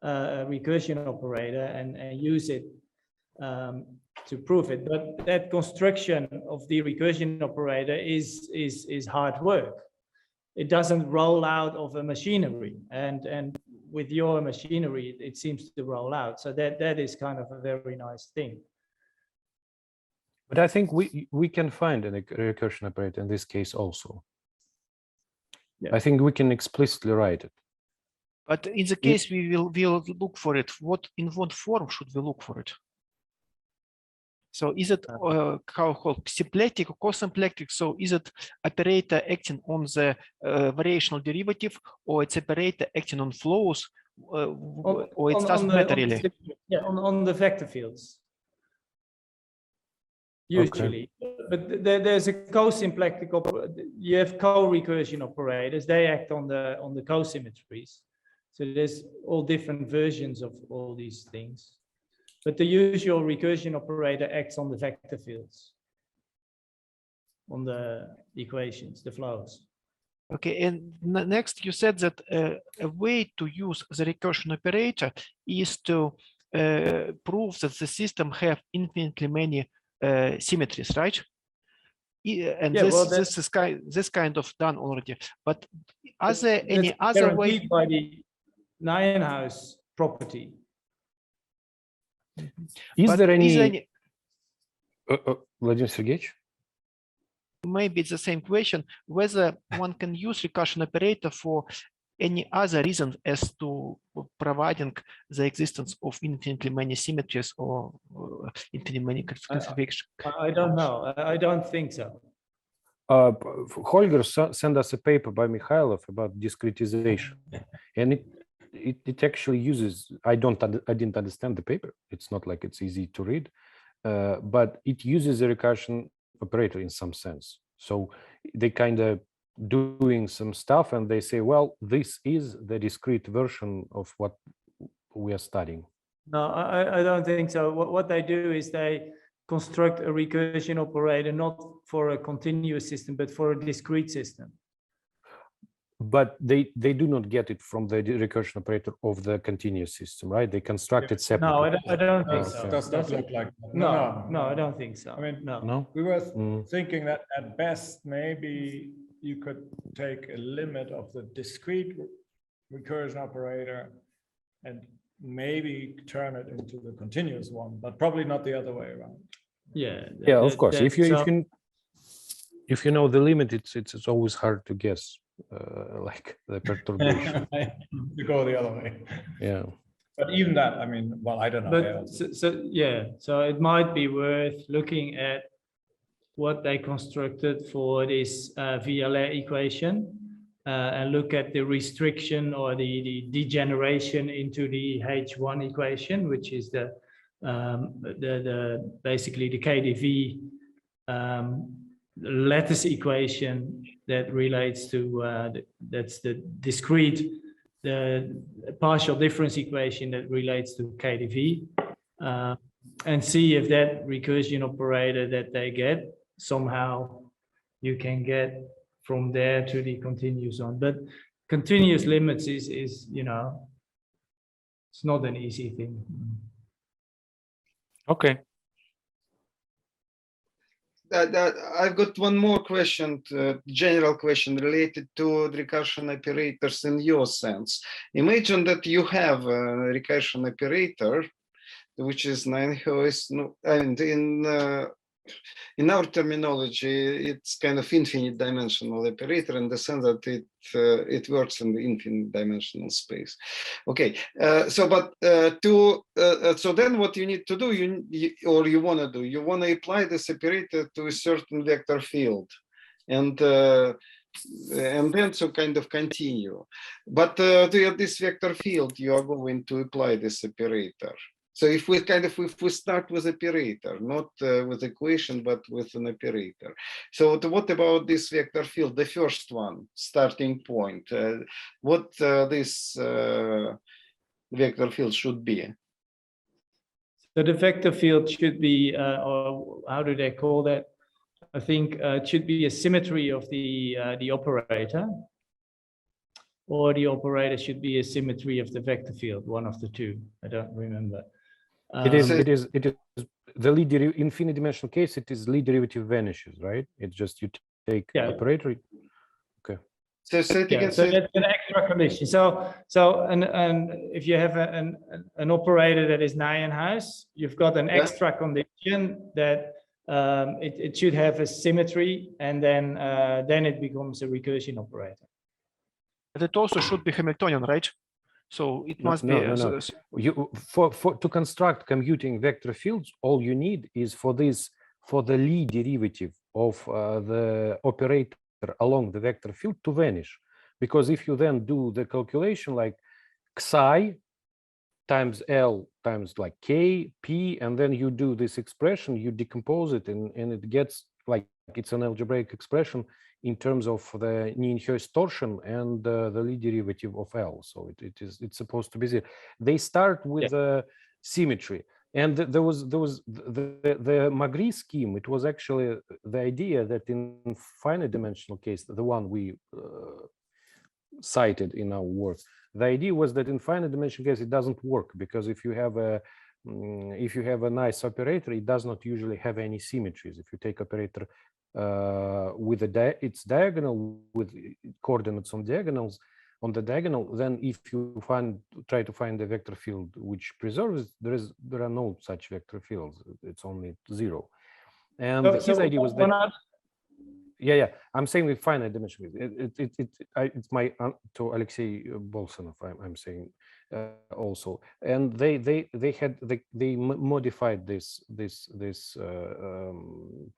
a recursion operator and use it to prove it. But that construction of the recursion operator is hard work. It doesn't roll out of a machinery, and with your machinery, it seems to roll out. So that is kind of a very nice thing. But I think we can find a recursion operator in this case also. Yeah. I think we can explicitly write it. But in the case we'll look for it, in what form should we look for it? So is it called symplectic or co-symplectic? So is it operator acting on the variational derivative, or it's operator acting on flows, or it doesn't matter really? On the vector fields. Usually, okay. But there's a co-symplectic. You have co-recursion operators. They act on the co-symmetries. So there's all different versions of all these things. But the usual recursion operator acts on the vector fields, on the equations, the flows. Okay, and next you said that a way to use the recursion operator is to prove that the system have infinitely many symmetries, right? And yeah, this kind of done already. But are there any other way? By the Nijenhuis property. Is there any Vladimir Sergeyevich? Maybe it's the same question, whether one can use recursion operator for any other reason as to providing the existence of infinitely many symmetries or infinitely many classifications. I don't know. I don't think so. Holger sent us a paper by Mikhailov about discretization, and it actually uses, I didn't understand the paper. It's not like it's easy to read, but it uses a recursion operator in some sense. So they kind of doing some stuff and they say, well, this is the discrete version of what we are studying. No, I don't think so. What they do is they construct a recursion operator, not for a continuous system, but for a discrete system. But they do not get it from the recursion operator of the continuous system, right? They construct it separately. No, I don't think so. Does not look like that. No, I don't think so. I mean, no. We were thinking that at best, maybe you could take a limit of the discrete recursion operator and maybe turn it into the continuous one, but probably not the other way around. Yeah. Yeah, of course. If you know the limit, it's always hard to guess. Like the perturbation. You go the other way. Yeah. But even that, I mean, well, I don't know. But so it might be worth looking at what they constructed for this VLA equation and look at the restriction or the degeneration into the H1 equation, which is the basically the KdV lattice equation that relates to that's the discrete, the partial difference equation that relates to KdV, and see if that recursion operator that they get somehow you can get from there to the continuous one. But continuous limits is you know, it's not an easy thing. Okay. I've got one more question, general question related to recursion operators in your sense. Imagine that you have a recursion operator, which is Nijenhuis, and in our terminology, it's kind of infinite dimensional operator in the sense that it works in the infinite dimensional space. Okay, so then what you need to do, you want to do, you want to apply this operator to a certain vector field, and then so kind of continue. But to this vector field, you are going to apply this operator. So if we start with operator, not with equation, but with an operator. So what about this vector field, the first one, starting point? What this vector field should be? So the vector field should be, or how do they call that? I think it should be a symmetry of the operator, or the operator should be a symmetry of the vector field, one of the two. I don't remember. It is the Lie derivative, infinite dimensional case. It is Lie derivative vanishes, right? It's just you take operator. Okay. So that's an extra condition. So and if you have an operator that is Nijenhuis, you've got an extra condition that it should have a symmetry, and then it becomes a recursion operator. But it also should be Hamiltonian, right? So it must be. No. You to construct commuting vector fields, all you need is for the Lie derivative of the operator along the vector field to vanish, because if you then do the calculation like psi times L times like K, P, and then you do this expression, you decompose it, and it gets like it's an algebraic expression in terms of the Nijenhuis torsion and the Lie derivative of L. So it's supposed to be zero. They start with symmetry, and there was the Magritte scheme. It was actually the idea that in finite dimensional case, the one we cited in our work, the idea was that in finite dimensional case it doesn't work, because if you have a nice operator, it does not usually have any symmetries. If you take operator with its diagonal with coordinates on diagonals on the diagonal, then if you try to find a vector field which preserves, there are no such vector fields. It's only zero. And his idea was that I'm saying with finite dimensional. It's my to Alexei Bolsonov. I'm saying also, and they modified this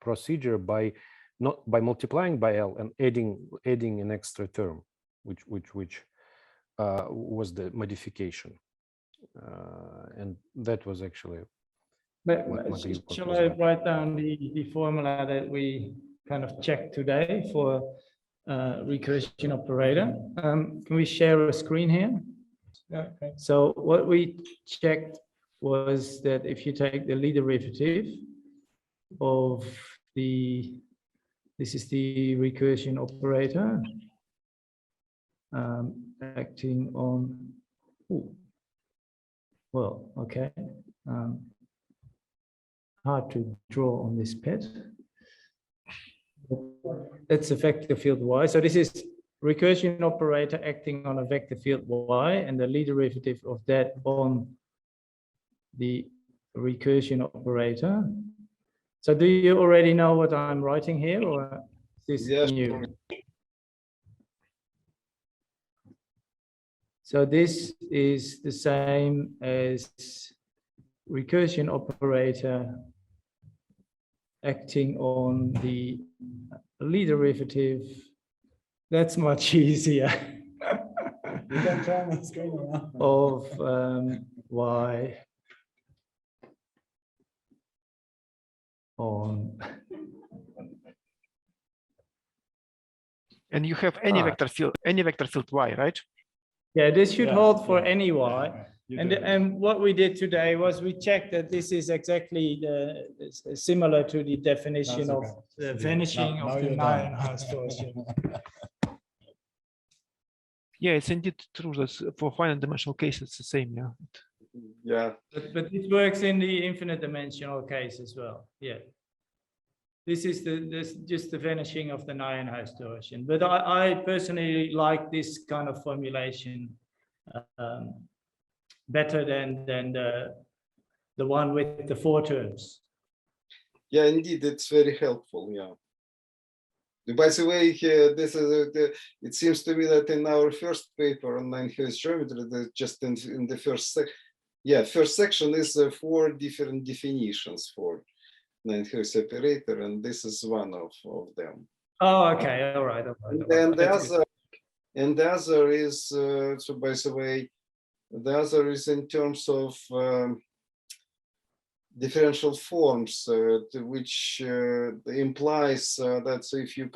procedure by multiplying by L and adding an extra term, which was the modification, and that was actually. But shall I write down the formula that we kind of checked today for recursion operator? Can we share a screen here? Okay. So what we checked was that if you take the Lie derivative of this is the recursion operator acting on, hard to draw on this pad. It's a vector field Y. So this is recursion operator acting on a vector field Y, and the Lie derivative of that on the recursion operator. So do you already know what I'm writing here, or is this new? So this is the same as recursion operator acting on the Lie derivative. That's much easier. You can turn the screen around. Of Y on And you have any vector field y, right? Yeah, this should Yeah, hold for yeah, any y. yeah, you do. And what we did today was we checked that this is exactly similar to the definition That's of okay. the vanishing Now of the you're done. Nijenhuis torsion. Yeah, it's indeed true that for finite dimensional cases it's the same. Yeah. Yeah. But it works in the infinite dimensional case as well. Yeah. This is just the vanishing of the Nijenhuis torsion. But I personally like this kind of formulation better than the one with the 4 terms. Yeah, indeed, it's very helpful. Yeah. By the way, this is it seems to me that in our first paper on Nijenhuis geometry, that just in the first section is 4 different definitions for Nijenhuis operator, and this is one of them. Oh, okay, all right. And the other is so by the way, the other is in terms of differential forms, which implies that so if you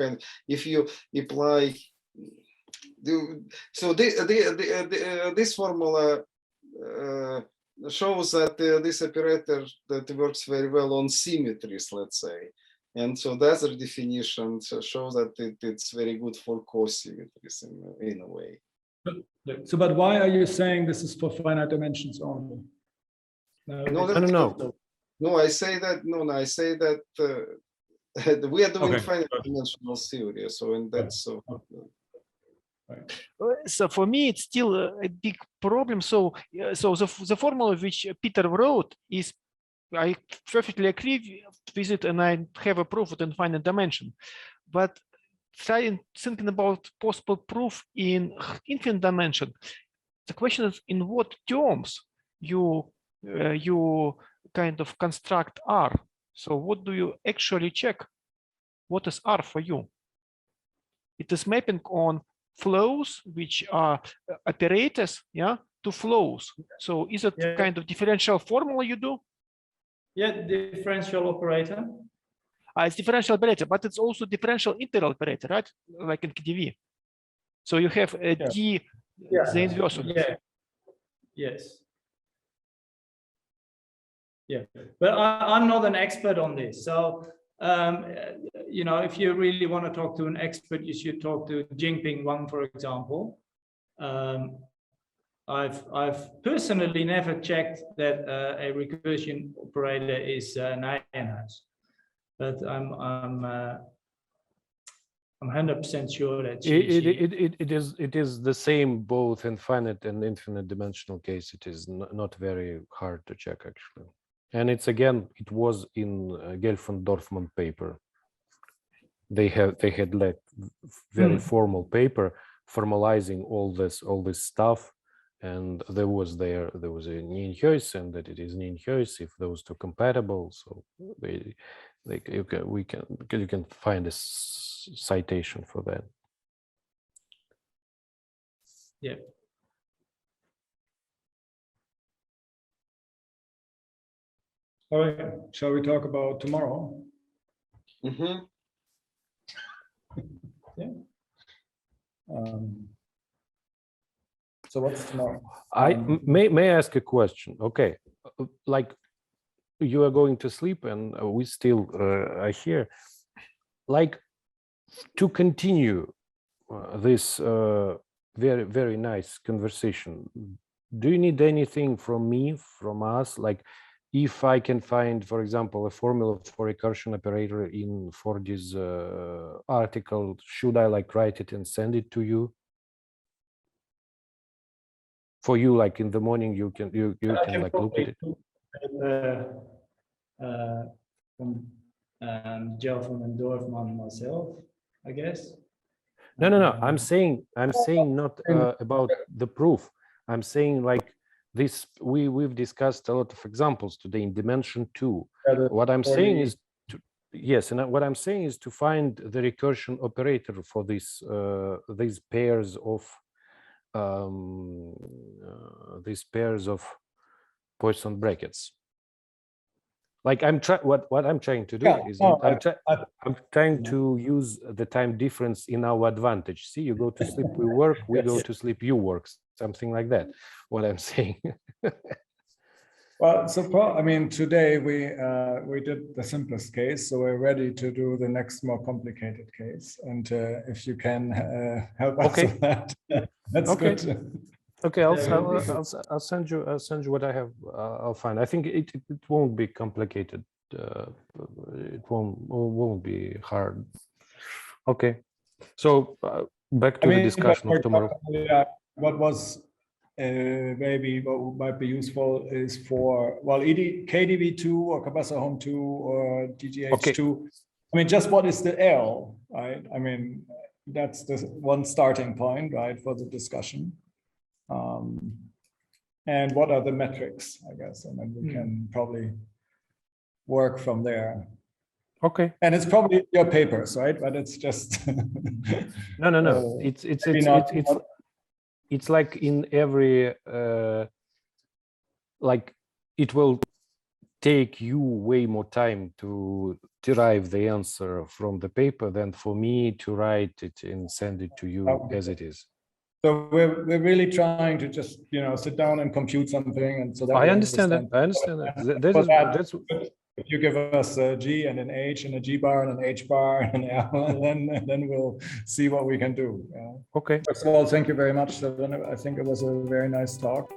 apply this formula shows that this operator that works very well on symmetries, let's say, and so the other definition shows that it's very good for co-symmetries in a way. So, but why are you saying this is for finite dimensions only? No, I say that. No, I say that we are doing finite dimensional theory. So, and that's so. So for me, it's still a big problem. So the formula which Peter wrote is, I perfectly agree with it, and I have a proof in finite dimension. But thinking about possible proof in infinite dimension, the question is in what terms you kind of construct R. So what do you actually check? What is R for you? It is mapping on flows, which are operators, yeah, to flows. So is it kind of differential formula you do? Yeah, differential operator. It's differential operator, but it's also differential integral operator, right? Like in KDV. So you have a D, the inverse. Yeah. Yes. Yeah, but I'm not an expert on this. So, you know, if you really want to talk to an expert, you should talk to Jingping Wang, for example. I've personally never checked that a recursion operator is Nijenhuis, but I'm 100% sure that it is the same both in finite and infinite dimensional case. It is not very hard to check actually. And it's again, it was in Gelfand-Dorfman paper. They had like very formal paper formalizing all this stuff, and there was a Nijenhuis, and that it is Nijenhuis if those two compatible. So you can find a citation for that. Yeah. All right, shall we talk about tomorrow? Mm-hmm. Yeah. So what's tomorrow? May I ask a question? Okay, like you are going to sleep and we still are here. Like to continue this very, very nice conversation, do you need anything from me, from us? Like if I can find, for example, a formula for recursion operator in Fordy's article, should I like write it and send it to you? For you, like in the morning, you can like look at it. From Gelfand and Dorfman myself, I guess. No. I'm saying not about the proof. I'm saying like this. We've discussed a lot of examples today in dimension 2. What I'm saying is what I'm saying is to find the recursion operator for this these pairs of Poisson brackets. Like what I'm trying to do Yeah, is no, I'm trying to use the time difference in our advantage. See, you go to sleep, we work, we go to sleep, you work, something like that. What I'm saying. Well, so I mean, today we did the simplest case, so we're ready to do the next more complicated case. And if you can help us Okay. with that, that's Okay. good. Okay, I'll send you what I have. I'll find. I think it won't be complicated. It won't be hard. Okay, so back to the discussion of tomorrow. Yeah, what was maybe what might be useful is for, well, KDV2 or Kabasa-Home 2 or DGH2. I mean, just what is the L, right? I mean, that's the one starting point, right, for the discussion. And what are the metrics, I guess, and then we can probably work from there. Okay. And it's probably your papers, right? But it's just no. It's like in every like it will take you way more time to derive the answer from the paper than for me to write it and send it to you as it is. So we're really trying to just, you know, sit down and compute something, and so that I understand that. I understand that. That's if you give us a G and an H and a G bar and an H bar and an L, and then we'll see what we can do. okay. First of all, thank you very much, Seven. I think it was a very nice talk.